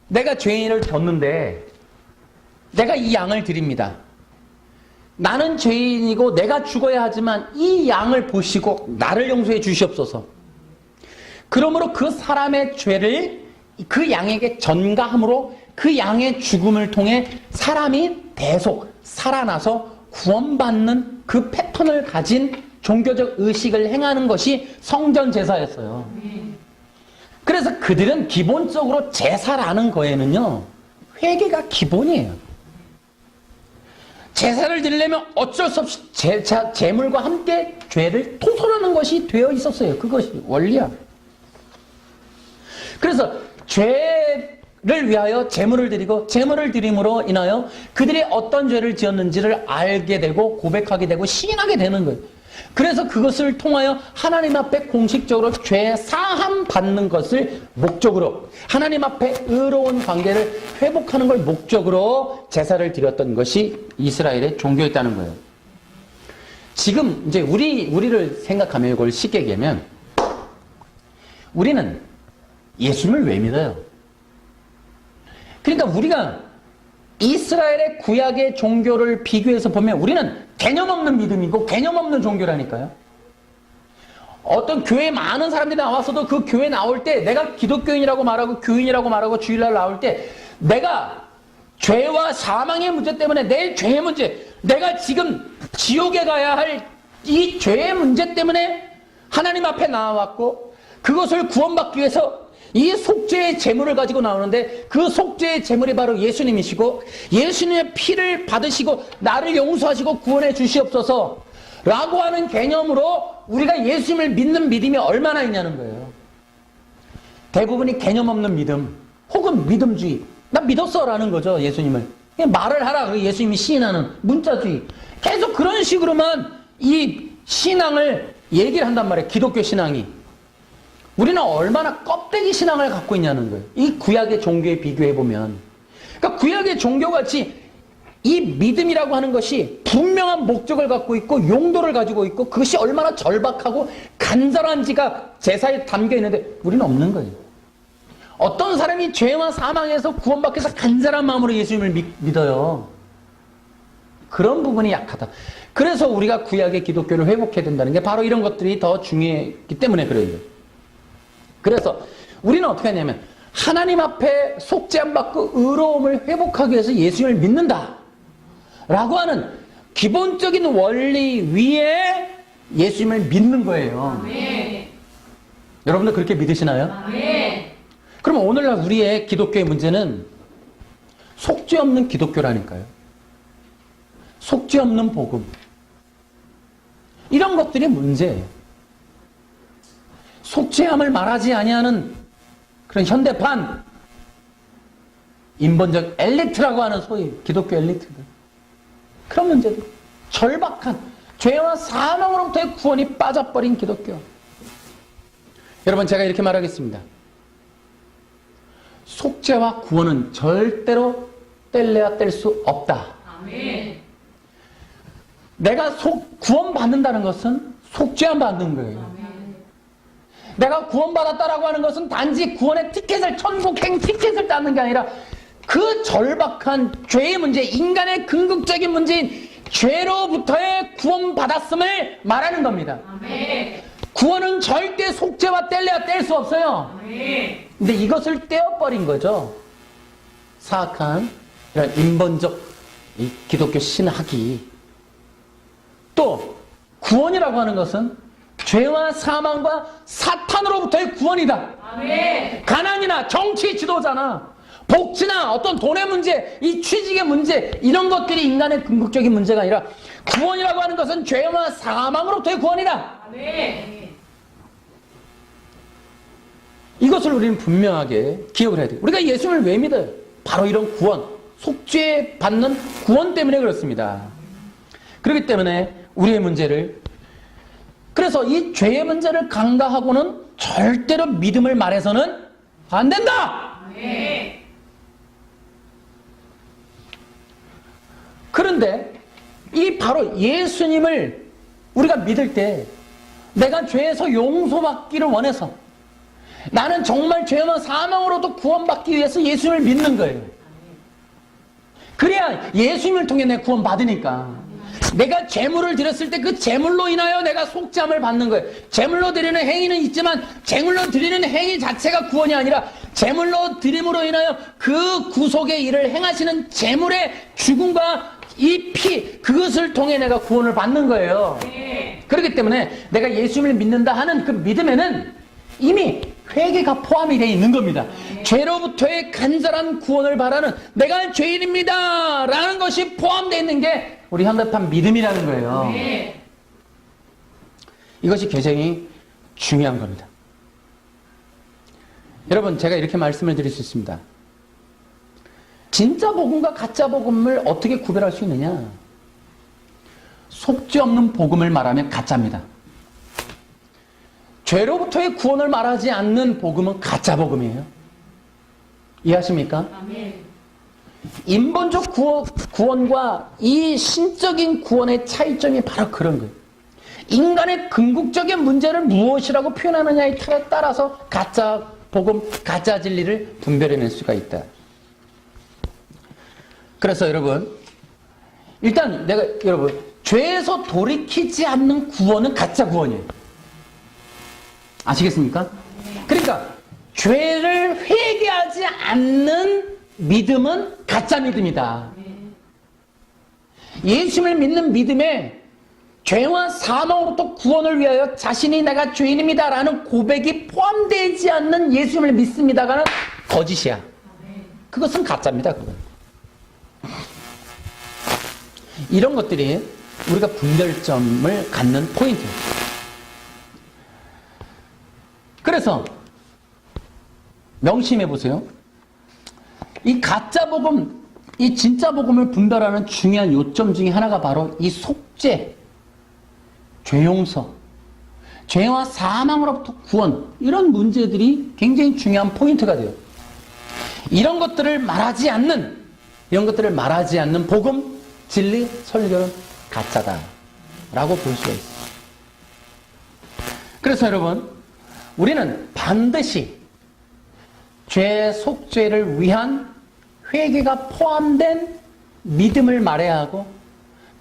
내가 죄인을 졌는데 내가 이 양을 드립니다. 나는 죄인이고 내가 죽어야 하지만 이 양을 보시고 나를 용서해 주시옵소서. 그러므로 그 사람의 죄를 그 양에게 전가함으로 그 양의 죽음을 통해 사람이 대속 살아나서 구원받는 그 패턴을 가진 종교적 의식을 행하는 것이 성전 제사였어요. 그래서 그들은 기본적으로 제사라는 거에는요, 회개가 기본이에요. 제사를 드리려면 어쩔 수 없이 제물과 함께 죄를 토설하는 것이 되어 있었어요. 그것이 원리야. 그래서 죄를 위하여 제물을 드리고, 제물을 드림으로 인하여 그들이 어떤 죄를 지었는지를 알게 되고 고백하게 되고 시인하게 되는 거예요. 그래서 그것을 통하여 하나님 앞에 공식적으로 죄 사함 받는 것을 목적으로 하나님 앞에 의로운 관계를 회복하는 걸 목적으로 제사를 드렸던 것이 이스라엘의 종교였다는 거예요. 지금 이제 우리를 생각하면 이걸 쉽게 얘기하면 우리는 예수님을 왜 믿어요? 그러니까 우리가 이스라엘의 구약의 종교를 비교해서 보면 우리는 개념 없는 믿음이고 개념 없는 종교라니까요. 어떤 교회에 많은 사람들이 나와서도 그 교회 나올 때 내가 기독교인이라고 말하고 교인이라고 말하고 주일날 나올 때 내가 죄와 사망의 문제 때문에 내 죄의 문제, 내가 지금 지옥에 가야 할 이 죄의 문제 때문에 하나님 앞에 나와왔고 그것을 구원받기 위해서 이 속죄의 제물을 가지고 나오는데 그 속죄의 제물이 바로 예수님이시고 예수님의 피를 받으시고 나를 용서하시고 구원해 주시옵소서 라고 하는 개념으로 우리가 예수님을 믿는 믿음이 얼마나 있냐는 거예요. 대부분이 개념 없는 믿음 혹은 믿음주의. 나 믿었어 라는 거죠. 예수님을. 그냥 말을 하라. 예수님이 시인하는 문자주의. 계속 그런 식으로만 이 신앙을 얘기를 한단 말이에요. 기독교 신앙이. 우리는 얼마나 껍데기 신앙을 갖고 있냐는 거예요. 이 구약의 종교에 비교해보면. 그러니까 구약의 종교같이 이 믿음이라고 하는 것이 분명한 목적을 갖고 있고 용도를 가지고 있고 그것이 얼마나 절박하고 간절한지가 제사에 담겨 있는데 우리는 없는 거예요. 어떤 사람이 죄와 사망에서 구원받기 위해서 간절한 마음으로 예수님을 믿어요. 그런 부분이 약하다. 그래서 우리가 구약의 기독교를 회복해야 된다는 게 바로 이런 것들이 더 중요했기 때문에 그래요. 그래서 우리는 어떻게 하냐면 하나님 앞에 속죄함 받고 의로움을 회복하기 위해서 예수님을 믿는다 라고 하는 기본적인 원리 위에 예수님을 믿는 거예요. 아멘. 여러분들 그렇게 믿으시나요? 아멘. 그럼 오늘날 우리의 기독교의 문제는 속죄 없는 기독교라니까요. 속죄 없는 복음. 이런 것들이 문제예요. 속죄함을 말하지 아니하는 그런 현대판 인본적 엘리트라고 하는 소위 기독교 엘리트들. 그런 문제들. 절박한 죄와 사망으로부터의 구원이 빠져버린 기독교. 여러분 제가 이렇게 말하겠습니다. 속죄와 구원은 절대로 뗄래야 뗄 수 없다. 아멘. 내가 구원받는다는 것은 속죄함 받는 거예요. 아멘. 내가 구원받았다라고 하는 것은 단지 구원의 티켓을 천국행 티켓을 따는 게 아니라 그 절박한 죄의 문제, 인간의 근극적인 문제인 죄로부터의 구원받았음을 말하는 겁니다. 아멘. 구원은 절대 속죄와 뗄래야 뗄 수 없어요. 아멘. 근데 이것을 떼어버린 거죠. 사악한 이런 인본적 이 기독교 신학이. 또 구원이라고 하는 것은 죄와 사망과 사탄으로부터의 구원이다. 아멘. 가난이나 정치 지도자나 복지나 어떤 돈의 문제, 이 취직의 문제 이런 것들이 인간의 궁극적인 문제가 아니라 구원이라고 하는 것은 죄와 사망으로부터의 구원이다. 아멘. 이것을 우리는 분명하게 기억을 해야 돼요. 우리가 예수님을 왜 믿어요? 바로 이런 구원, 속죄 받는 구원 때문에 그렇습니다. 그렇기 때문에 우리의 문제를, 그래서 이 죄의 문제를 간과하고는 절대로 믿음을 말해서는 안 된다. 아멘. 그런데 이 바로 예수님을 우리가 믿을 때 내가 죄에서 용서받기를 원해서 나는 정말 죄와 사망으로도 구원받기 위해서 예수님을 믿는 거예요. 그래야 예수님을 통해 내가 구원받으니까. 내가 제물을 드렸을 때 그 제물로 인하여 내가 속죄함을 받는 거예요. 제물로 드리는 행위는 있지만 제물로 드리는 행위 자체가 구원이 아니라 제물로 드림으로 인하여 그 구속의 일을 행하시는 제물의 죽음과 이 피, 그것을 통해 내가 구원을 받는 거예요. 그렇기 때문에 내가 예수님을 믿는다 하는 그 믿음에는 이미 회개가 포함이 되어 있는 겁니다. 죄로부터의 간절한 구원을 바라는 내가 죄인입니다 라는 것이 포함되어 있는 게 우리 현대판 믿음이라는 거예요. 이것이 굉장히 중요한 겁니다. 여러분 제가 이렇게 말씀을 드릴 수 있습니다. 진짜 복음과 가짜 복음을 어떻게 구별할 수 있느냐? 속죄 없는 복음을 말하면 가짜입니다. 죄로부터의 구원을 말하지 않는 복음은 가짜 복음이에요. 이해하십니까? 아멘. 인본적 구원과 이 신적인 구원의 차이점이 바로 그런 거예요. 인간의 궁극적인 문제를 무엇이라고 표현하느냐에 따라서 가짜 복음, 가짜 진리를 분별해낼 수가 있다. 그래서 여러분, 일단 여러분, 죄에서 돌이키지 않는 구원은 가짜 구원이에요. 아시겠습니까? 그러니까 죄를 회개하지 않는 믿음은 가짜 믿음이다. 예수님을 믿는 믿음에 죄와 사망으로부터 구원을 위하여 자신이 내가 죄인입니다 라는 고백이 포함되지 않는 예수님을 믿습니다가는 거짓이야. 그것은 가짜입니다. 그건. 이런 것들이 우리가 분별점을 갖는 포인트예요. 그래서 명심해 보세요. 이 가짜 복음, 이 진짜 복음을 분별하는 중요한 요점 중에 하나가 바로 이 속죄, 죄 용서, 죄와 사망으로부터 구원, 이런 문제들이 굉장히 중요한 포인트가 돼요. 이런 것들을 말하지 않는 복음, 진리, 설교는 가짜다 라고 볼 수가 있어요. 그래서 여러분, 우리는 반드시 죄 속죄를 위한 회개가 포함된 믿음을 말해야 하고,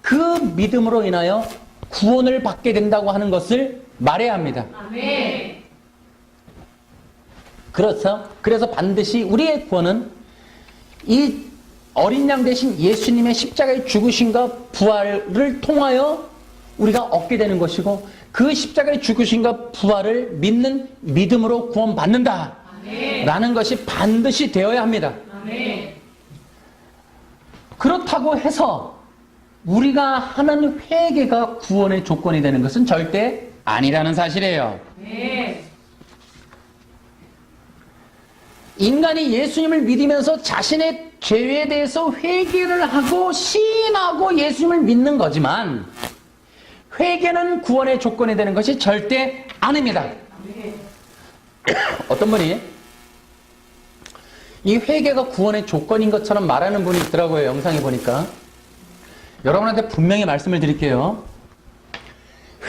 그 믿음으로 인하여 구원을 받게 된다고 하는 것을 말해야 합니다. 아멘. 그래서 반드시 우리의 구원은 이 어린 양 대신 예수님의 십자가의 죽으심과 부활을 통하여 우리가 얻게 되는 것이고, 그 십자가의 죽으심과 부활을 믿는 믿음으로 구원받는다 라는 것이 반드시 되어야 합니다. 아멘. 그렇다고 해서 우리가 하는 회개가 구원의 조건이 되는 것은 절대 아니라는 사실이에요. 아멘. 인간이 예수님을 믿으면서 자신의 죄에 대해서 회개를 하고 시인하고 예수님을 믿는 거지만, 회개는 구원의 조건이 되는 것이 절대 아닙니다. 어떤 분이 이 회개가 구원의 조건인 것처럼 말하는 분이 있더라고요. 영상에 보니까. 여러분한테 분명히 말씀을 드릴게요.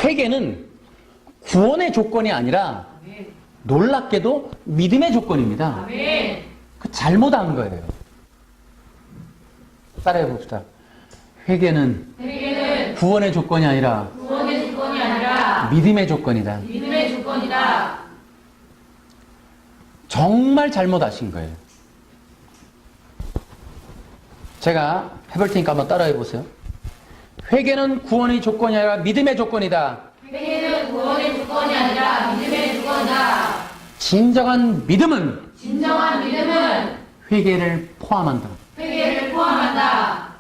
회개는 구원의 조건이 아니라 놀랍게도 믿음의 조건입니다. 아멘. 그 잘못한 거예요. 따라해 봅시다. 회개는 구원의 조건이 아니라 구원의 조건이 아니라 믿음의 조건이다. 믿음의 조건이다. 정말 잘못하신 거예요. 제가 해볼 테니까 한번 따라해 보세요. 회개는 구원의 조건이 아니라 믿음의 조건이다. 회개는 구원의 조건이 아니라 믿음의 조건이다. 진정한 믿음은 회개를 포함한다. 회개를 포함한다.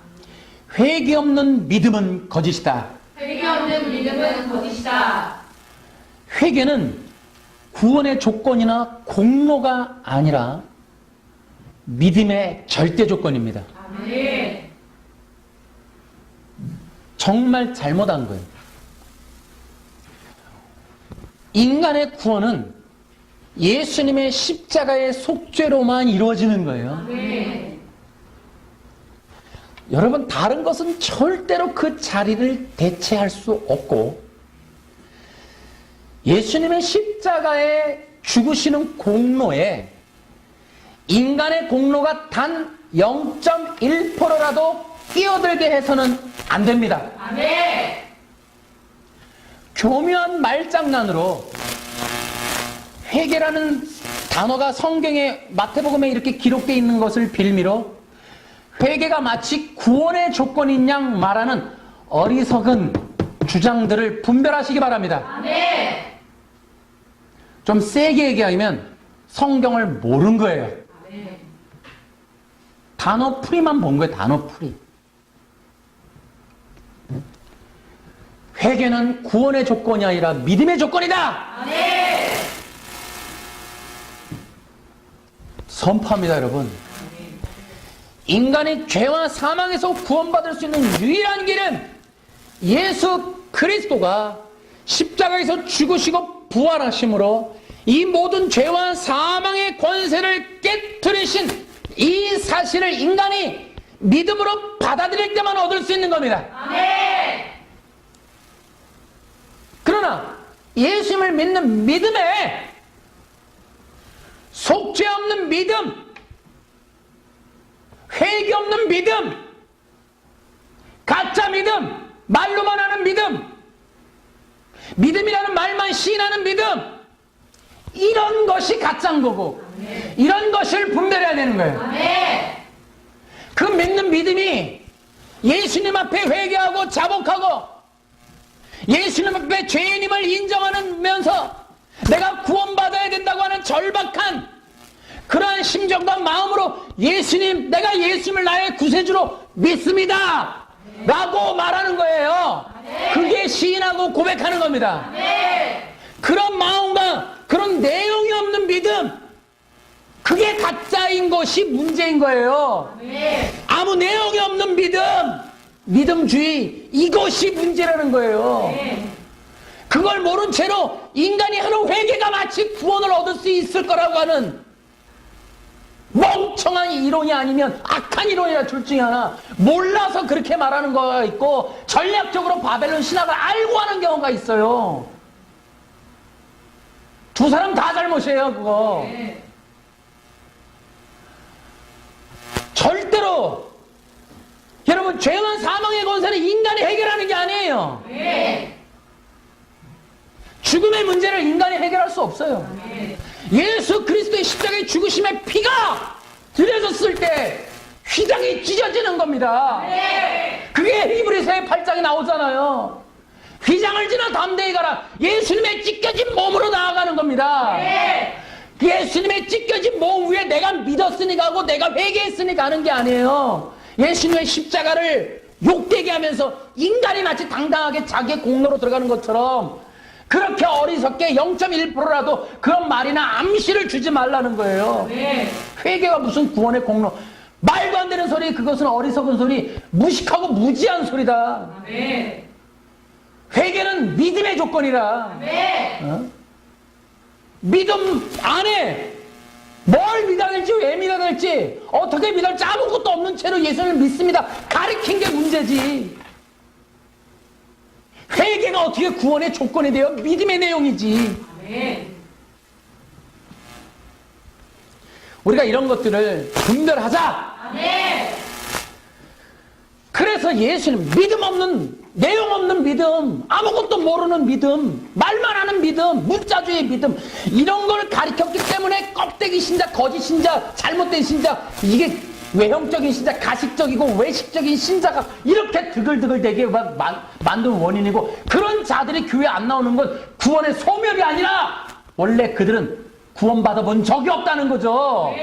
회개 없는 믿음은 거짓이다. 회개 없는 믿음은 거짓이다. 회개는 구원의 조건이나 공로가 아니라 믿음의 절대 조건입니다. 아멘. 정말 잘못한 거예요. 인간의 구원은 예수님의 십자가의 속죄로만 이루어지는 거예요. 아멘. 여러분, 다른 것은 절대로 그 자리를 대체할 수 없고, 예수님의 십자가에 죽으시는 공로에 인간의 공로가 단 0.1%라도 끼어들게 해서는 안 됩니다. 아멘. 교묘한 말장난으로 회개라는 단어가 성경에 마태복음에 이렇게 기록되어 있는 것을 빌미로 회개가 마치 구원의 조건인 양 말하는 어리석은 주장들을 분별하시기 바랍니다. 아멘. 좀 세게 얘기하면 성경을 모른 거예요. 아멘. 단어 풀이만 본 거예요. 단어 풀이. 회개는 구원의 조건이 아니라 믿음의 조건이다. 아멘. 선포합니다, 여러분. 인간이 죄와 사망에서 구원받을 수 있는 유일한 길은 예수 그리스도가 십자가에서 죽으시고 부활하심으로 이 모든 죄와 사망의 권세를 깨뜨리신 이 사실을 인간이 믿음으로 받아들일 때만 얻을 수 있는 겁니다. 아멘. 그러나 예수님을 믿는 믿음에 속죄 없는 믿음, 회개 없는 믿음, 가짜 믿음, 말로만 하는 믿음, 믿음이라는 말만 시인하는 믿음, 이런 것이 가짜인 거고 이런 것을 분별해야 되는 거예요. 아멘. 그 믿는 믿음이 예수님 앞에 회개하고 자복하고 예수님 앞에 죄인임을 인정하면서 내가 구원받아야 된다고 하는 절박한 그러한 심정과 마음으로 예수님, 내가 예수님을 나의 구세주로 믿습니다 라고 말하는 거예요. 그게 시인하고 고백하는 겁니다. 그런 마음과 그런 내용이 없는 믿음, 그게 가짜인 것이 문제인 거예요. 아무 내용이 없는 믿음, 믿음주의, 이것이 문제라는 거예요. 그걸 모른 채로 인간이 하는 회개가 마치 구원을 얻을 수 있을 거라고 하는 멍청한 이론이 아니면 악한 이론이라 둘 중에 하나, 몰라서 그렇게 말하는 거가 있고 전략적으로 바벨론 신학을 알고 하는 경우가 있어요. 두 사람 다 잘못이에요, 그거. 절대로 여러분, 죄와 사망의 권세는 인간이 해결하는 게 아니에요. 죽음의 문제를 인간이 해결할 수 없어요. 예수 그리스도의 십자가의 죽으심의 피가 들여졌을 때 휘장이 찢어지는 겁니다. 그게 히브리서의 8장에 나오잖아요. 휘장을 지나 담대히 가라. 예수님의 찢겨진 몸으로 나아가는 겁니다. 예수님의 찢겨진 몸 위에 내가 믿었으니 가고 내가 회개했으니 가는 게 아니에요. 예수님의 십자가를 욕되게 하면서 인간이 마치 당당하게 자기의 공로로 들어가는 것처럼 그렇게 어리석게 0.1%라도 그런 말이나 암시를 주지 말라는 거예요. 회개가 무슨 구원의 공로, 말도 안 되는 소리, 그것은 어리석은 소리, 무식하고 무지한 소리다. 회개는 믿음의 조건이라. 믿음 안에 뭘 믿어야 될지, 왜 믿어야 될지, 어떻게 믿어야 될지 아무것도 없는 채로 예수님을 믿습니다 가르친 게 문제지. 회개가 어떻게 구원의 조건이 돼요? 믿음의 내용이지. 우리가 이런 것들을 분별하자. 그래서 예수님, 믿음 없는, 내용 없는 믿음, 아무것도 모르는 믿음, 말만 하는 믿음, 문자주의 믿음, 이런 걸 가르쳤기 때문에 껍데기 신자, 거짓 신자, 잘못된 신자, 이게 외형적인 신자, 가식적이고 외식적인 신자가 이렇게 드글드글되게 만든 원인이고, 그런 자들이 교회 안 나오는 건 구원의 소멸이 아니라 원래 그들은 구원받아 본 적이 없다는 거죠.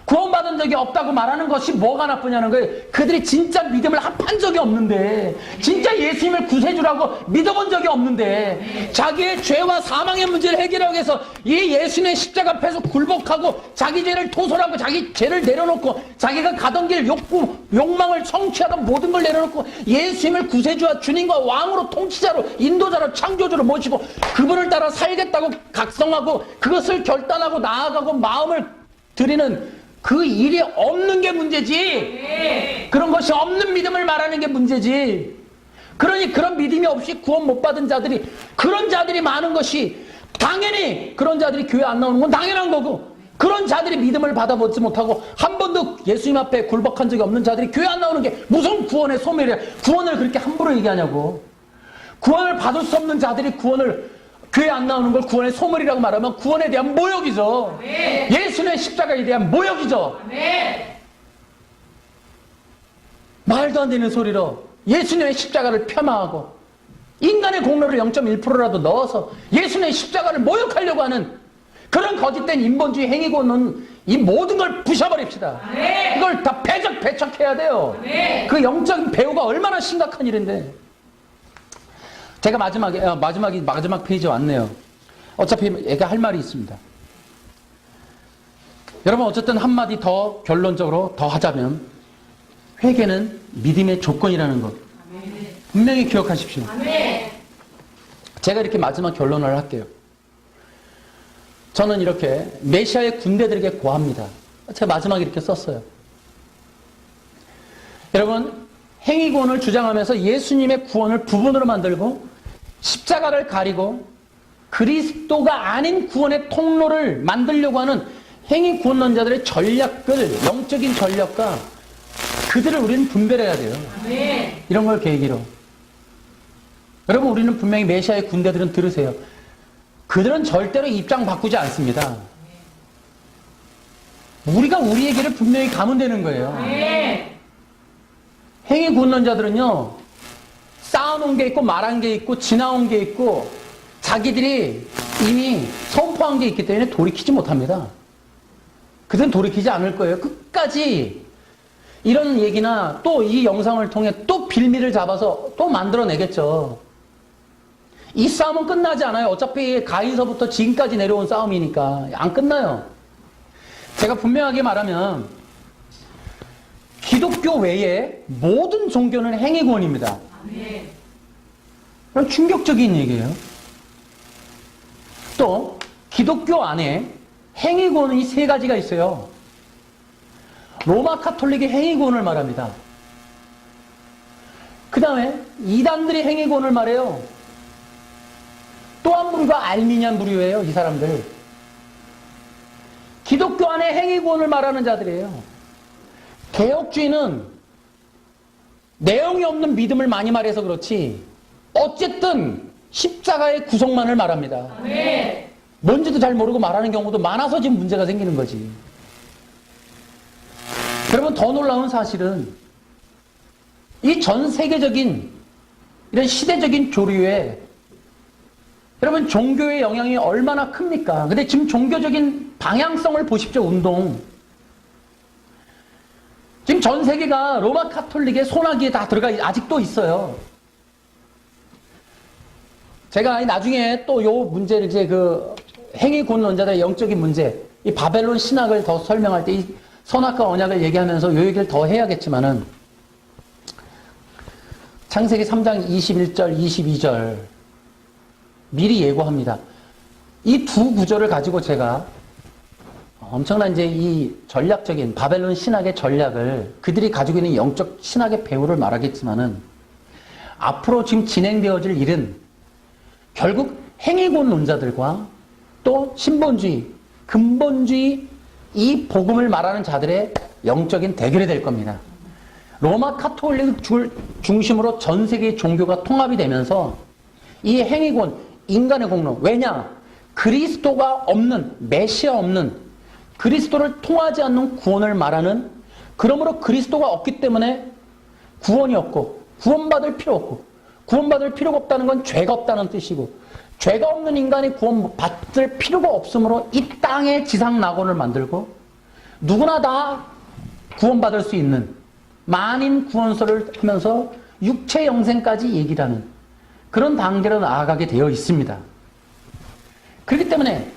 구원받은 적이 없다고 말하는 것이 뭐가 나쁘냐는 거예요. 그들이 진짜 믿음을 합한 적이 없는데, 진짜 예수님을 구세주라고 믿어본 적이 없는데, 자기의 죄와 사망의 문제를 해결하기 위해서 이 예수님의 십자가 앞에서 굴복하고 자기 죄를 토설하고 자기 죄를 내려놓고 자기가 가던 길 욕구, 욕망을 성취하던 모든 걸 내려놓고 예수님을 구세주와 주님과 왕으로, 통치자로, 인도자로, 창조주로 모시고 그분을 따라 살겠다고 각성하고 그것을 결단하고 나아가고 마음을 드리는 그 일이 없는 게 문제지. 그런 것이 없는 믿음을 말하는 게 문제지. 그러니 그런 믿음이 없이 구원 못 받은 자들이, 그런 자들이 많은 것이, 당연히 그런 자들이 교회 안 나오는 건 당연한 거고, 그런 자들이 믿음을 받아보지 못하고 한 번도 예수님 앞에 굴복한 적이 없는 자들이 교회 안 나오는 게 무슨 구원의 소멸이야. 구원을 그렇게 함부로 얘기하냐고. 구원을 받을 수 없는 자들이 교회 안 나오는 걸 구원의 소멸이라고 말하면 구원에 대한 모욕이죠. 예수님의 십자가에 대한 모욕이죠. 말도 안 되는 소리로 예수님의 십자가를 폄하하고 인간의 공로를 0.1%라도 넣어서 예수님의 십자가를 모욕하려고 하는 그런 거짓된 인본주의 행위고는 이 모든 걸 부셔버립시다. 이걸 다 배척해야 돼요. 그 영적인 배후가 얼마나 심각한 일인데. 제가 마지막 페이지에 왔네요. 어차피 애가 할 말이 있습니다. 여러분, 어쨌든 한마디 더 결론적으로 더 하자면 회개는 믿음의 조건이라는 것. 분명히 기억하십시오. 아멘. 제가 이렇게 마지막 결론을 할게요. 저는 이렇게 메시아의 군대들에게 고합니다. 제가 마지막에 이렇게 썼어요. 여러분, 행위구원을 주장하면서 예수님의 구원을 부분으로 만들고 십자가를 가리고 그리스도가 아닌 구원의 통로를 만들려고 하는 행위구원론자들의 전략들, 영적인 전략과 그들을 우리는 분별해야 돼요. 아멘. 이런 걸 계기로. 여러분, 우리는 분명히 메시아의 군대들은 들으세요. 그들은 절대로 입장 바꾸지 않습니다. 우리가 우리의 길을 분명히 가면 되는 거예요. 아멘. 행위구원론자들은요, 쌓아놓은 게 있고 말한 게 있고 지나온 게 있고 자기들이 이미 선포한 게 있기 때문에 돌이키지 못합니다. 그들은 돌이키지 않을 거예요. 끝까지 이런 얘기나 또 이 영상을 통해 또 빌미를 잡아서 또 만들어내겠죠. 이 싸움은 끝나지 않아요. 어차피 가인서부터 지금까지 내려온 싸움이니까 안 끝나요. 제가 분명하게 말하면 기독교 외에 모든 종교는 행위구원입니다. 아멘. 충격적인 얘기예요. 또 기독교 안에 행위구원은 이 세 가지가 있어요. 로마 카톨릭이 행위구원을 말합니다. 그 다음에 이단들이 행위구원을 말해요. 또 한 부류가 알미니안 부류예요. 이 사람들. 기독교 안에 행위구원을 말하는 자들이에요. 개혁주의는 내용이 없는 믿음을 많이 말해서 그렇지 어쨌든 십자가의 구속만을 말합니다. 아멘. 뭔지도 잘 모르고 말하는 경우도 많아서 지금 문제가 생기는 거지. 여러분, 더 놀라운 사실은 이 전 세계적인 이런 시대적인 조류에 여러분 종교의 영향이 얼마나 큽니까? 근데 지금 종교적인 방향성을 보십시오. 운동. 지금 전 세계가 로마 카톨릭의 손아귀에 다 들어가 아직도 있어요. 제가 나중에 또 요 문제를 이제 그 행위구원론자들의 영적인 문제, 이 바벨론 신학을 더 설명할 때 이 선악과 언약을 얘기하면서 요 얘기를 더 해야겠지만은 창세기 3장 21절, 22절 미리 예고합니다. 이 두 구절을 가지고 제가 엄청난 이제 이 전략적인 바벨론 신학의 전략을 그들이 가지고 있는 영적 신학의 배후를 말하겠지만은 앞으로 지금 진행되어질 일은 결국 행위구원론자들과 또 신본주의, 근본주의 이 복음을 말하는 자들의 영적인 대결이 될 겁니다. 로마 카톨릭 중심으로 전 세계의 종교가 통합이 되면서 이 행위구원, 인간의 공로, 왜냐? 그리스도가 없는, 메시아 없는, 그리스도를 통하지 않는 구원을 말하는, 그러므로 그리스도가 없기 때문에 구원이 없고 구원받을 필요 없고 구원받을 필요가 없다는 건 죄가 없다는 뜻이고 죄가 없는 인간이 구원받을 필요가 없으므로 이 땅에 지상 낙원을 만들고 누구나 다 구원받을 수 있는 만인 구원소를 하면서 육체 영생까지 얘기를 하는 그런 단계로 나아가게 되어 있습니다. 그렇기 때문에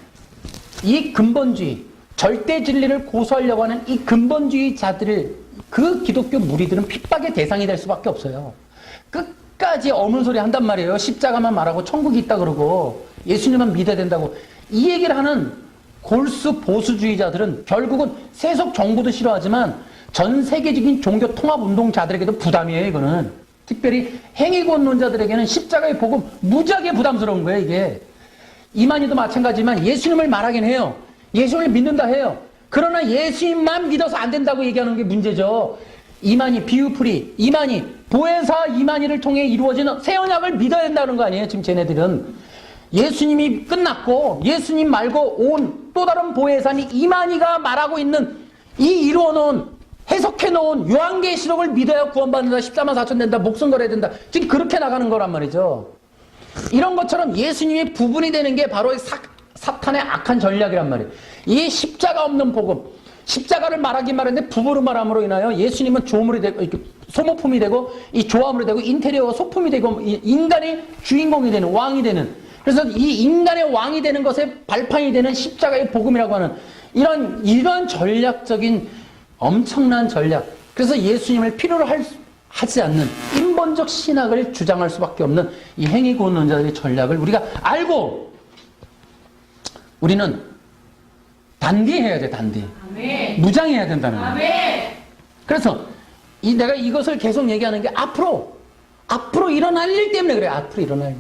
이 근본주의, 절대 진리를 고수하려고 하는 이 근본주의자들을 그 기독교 무리들은 핍박의 대상이 될 수밖에 없어요. 끝까지 어문 소리 한단 말이에요. 십자가만 말하고 천국이 있다 그러고 예수님만 믿어야 된다고. 이 얘기를 하는 골수 보수주의자들은 결국은 세속 정부도 싫어하지만 전 세계적인 종교 통합 운동자들에게도 부담이에요. 이거는 특별히 행위구원론자들에게는 십자가의 복음 무지하게 부담스러운 거예요. 이게 이만희도 마찬가지지만 예수님을 말하긴 해요. 예수님을 믿는다 해요. 그러나 예수님만 믿어서 안 된다고 얘기하는 게 문제죠. 이만희, 비유풀이, 이만희, 보혜사 이만희를 통해 이루어지는 새 언약을 믿어야 된다는 거 아니에요. 지금 쟤네들은 예수님이 끝났고 예수님 말고 온 또 다른 보혜사니 이만희가 말하고 있는 이 이루어놓은 해석해놓은 요한계시록을 믿어야 구원받는다. 14만 4천 된다. 목숨 걸어야 된다. 지금 그렇게 나가는 거란 말이죠. 이런 것처럼 예수님이 부분이 되는 게 바로 사탄의 악한 전략이란 말이에요. 이 십자가 없는 복음, 십자가를 말하긴 말했는데 부부로 말함으로 인하여 예수님은 조물이 되고 소모품이 되고 이 조화물이 되고 인테리어가 소품이 되고 인간의 주인공이 되는 왕이 되는, 그래서 이 인간의 왕이 되는 것에 발판이 되는 십자가의 복음이라고 하는 이런 전략적인 엄청난 전략. 그래서 예수님을 필요로 할 하지 않는 인본적 신학을 주장할 수밖에 없는 이 행위구원론자들의 전략을 우리가 알고 우리는 단디해야 돼, 단디. 아멘. 무장해야 된다는 거예요. 아멘. 그래서 내가 이것을 계속 얘기하는 게 앞으로 일어날 일 때문에 그래요. 앞으로 일어날 일.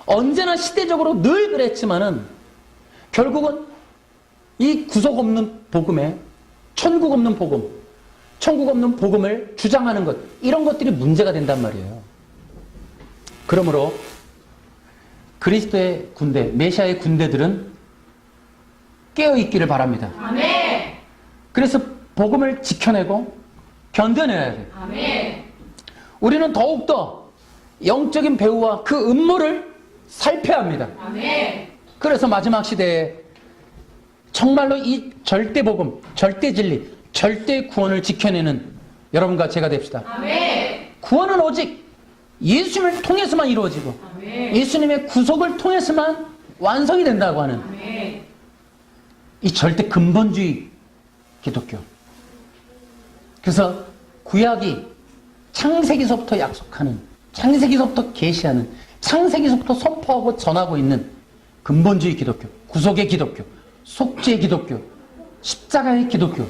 언제나 시대적으로 늘 그랬지만은 결국은 이 구속 없는 복음에 천국 없는 복음을 주장하는 것, 이런 것들이 문제가 된단 말이에요. 그러므로 그리스도의 군대, 메시아의 군대들은 깨어있기를 바랍니다. 아멘. 그래서 복음을 지켜내고 견뎌내야 돼요. 아멘. 우리는 더욱더 영적인 배후와 그 음모를 살펴야 합니다. 아멘. 그래서 마지막 시대에 정말로 이 절대 복음, 절대 진리, 절대 구원을 지켜내는 여러분과 제가 됩시다. 아멘. 구원은 오직 예수님을 통해서만 이루어지고 아멘. 예수님의 구속을 통해서만 완성이 된다고 하는 아멘. 이 절대 근본주의 기독교. 그래서 구약이 창세기서부터 약속하는, 창세기서부터 계시하는, 창세기서부터 선포하고 전하고 있는 근본주의 기독교, 구속의 기독교, 속죄의 기독교, 십자가의 기독교,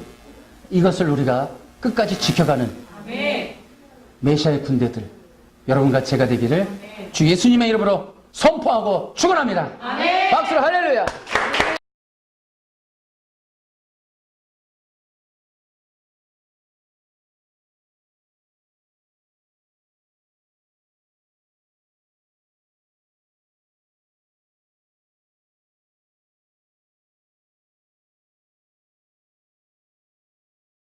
이것을 우리가 끝까지 지켜가는 아멘. 메시아의 군대들, 여러분과 제가 되기를 주 예수님의 이름으로 선포하고 축원합니다. 아멘. 박수로 할렐루야.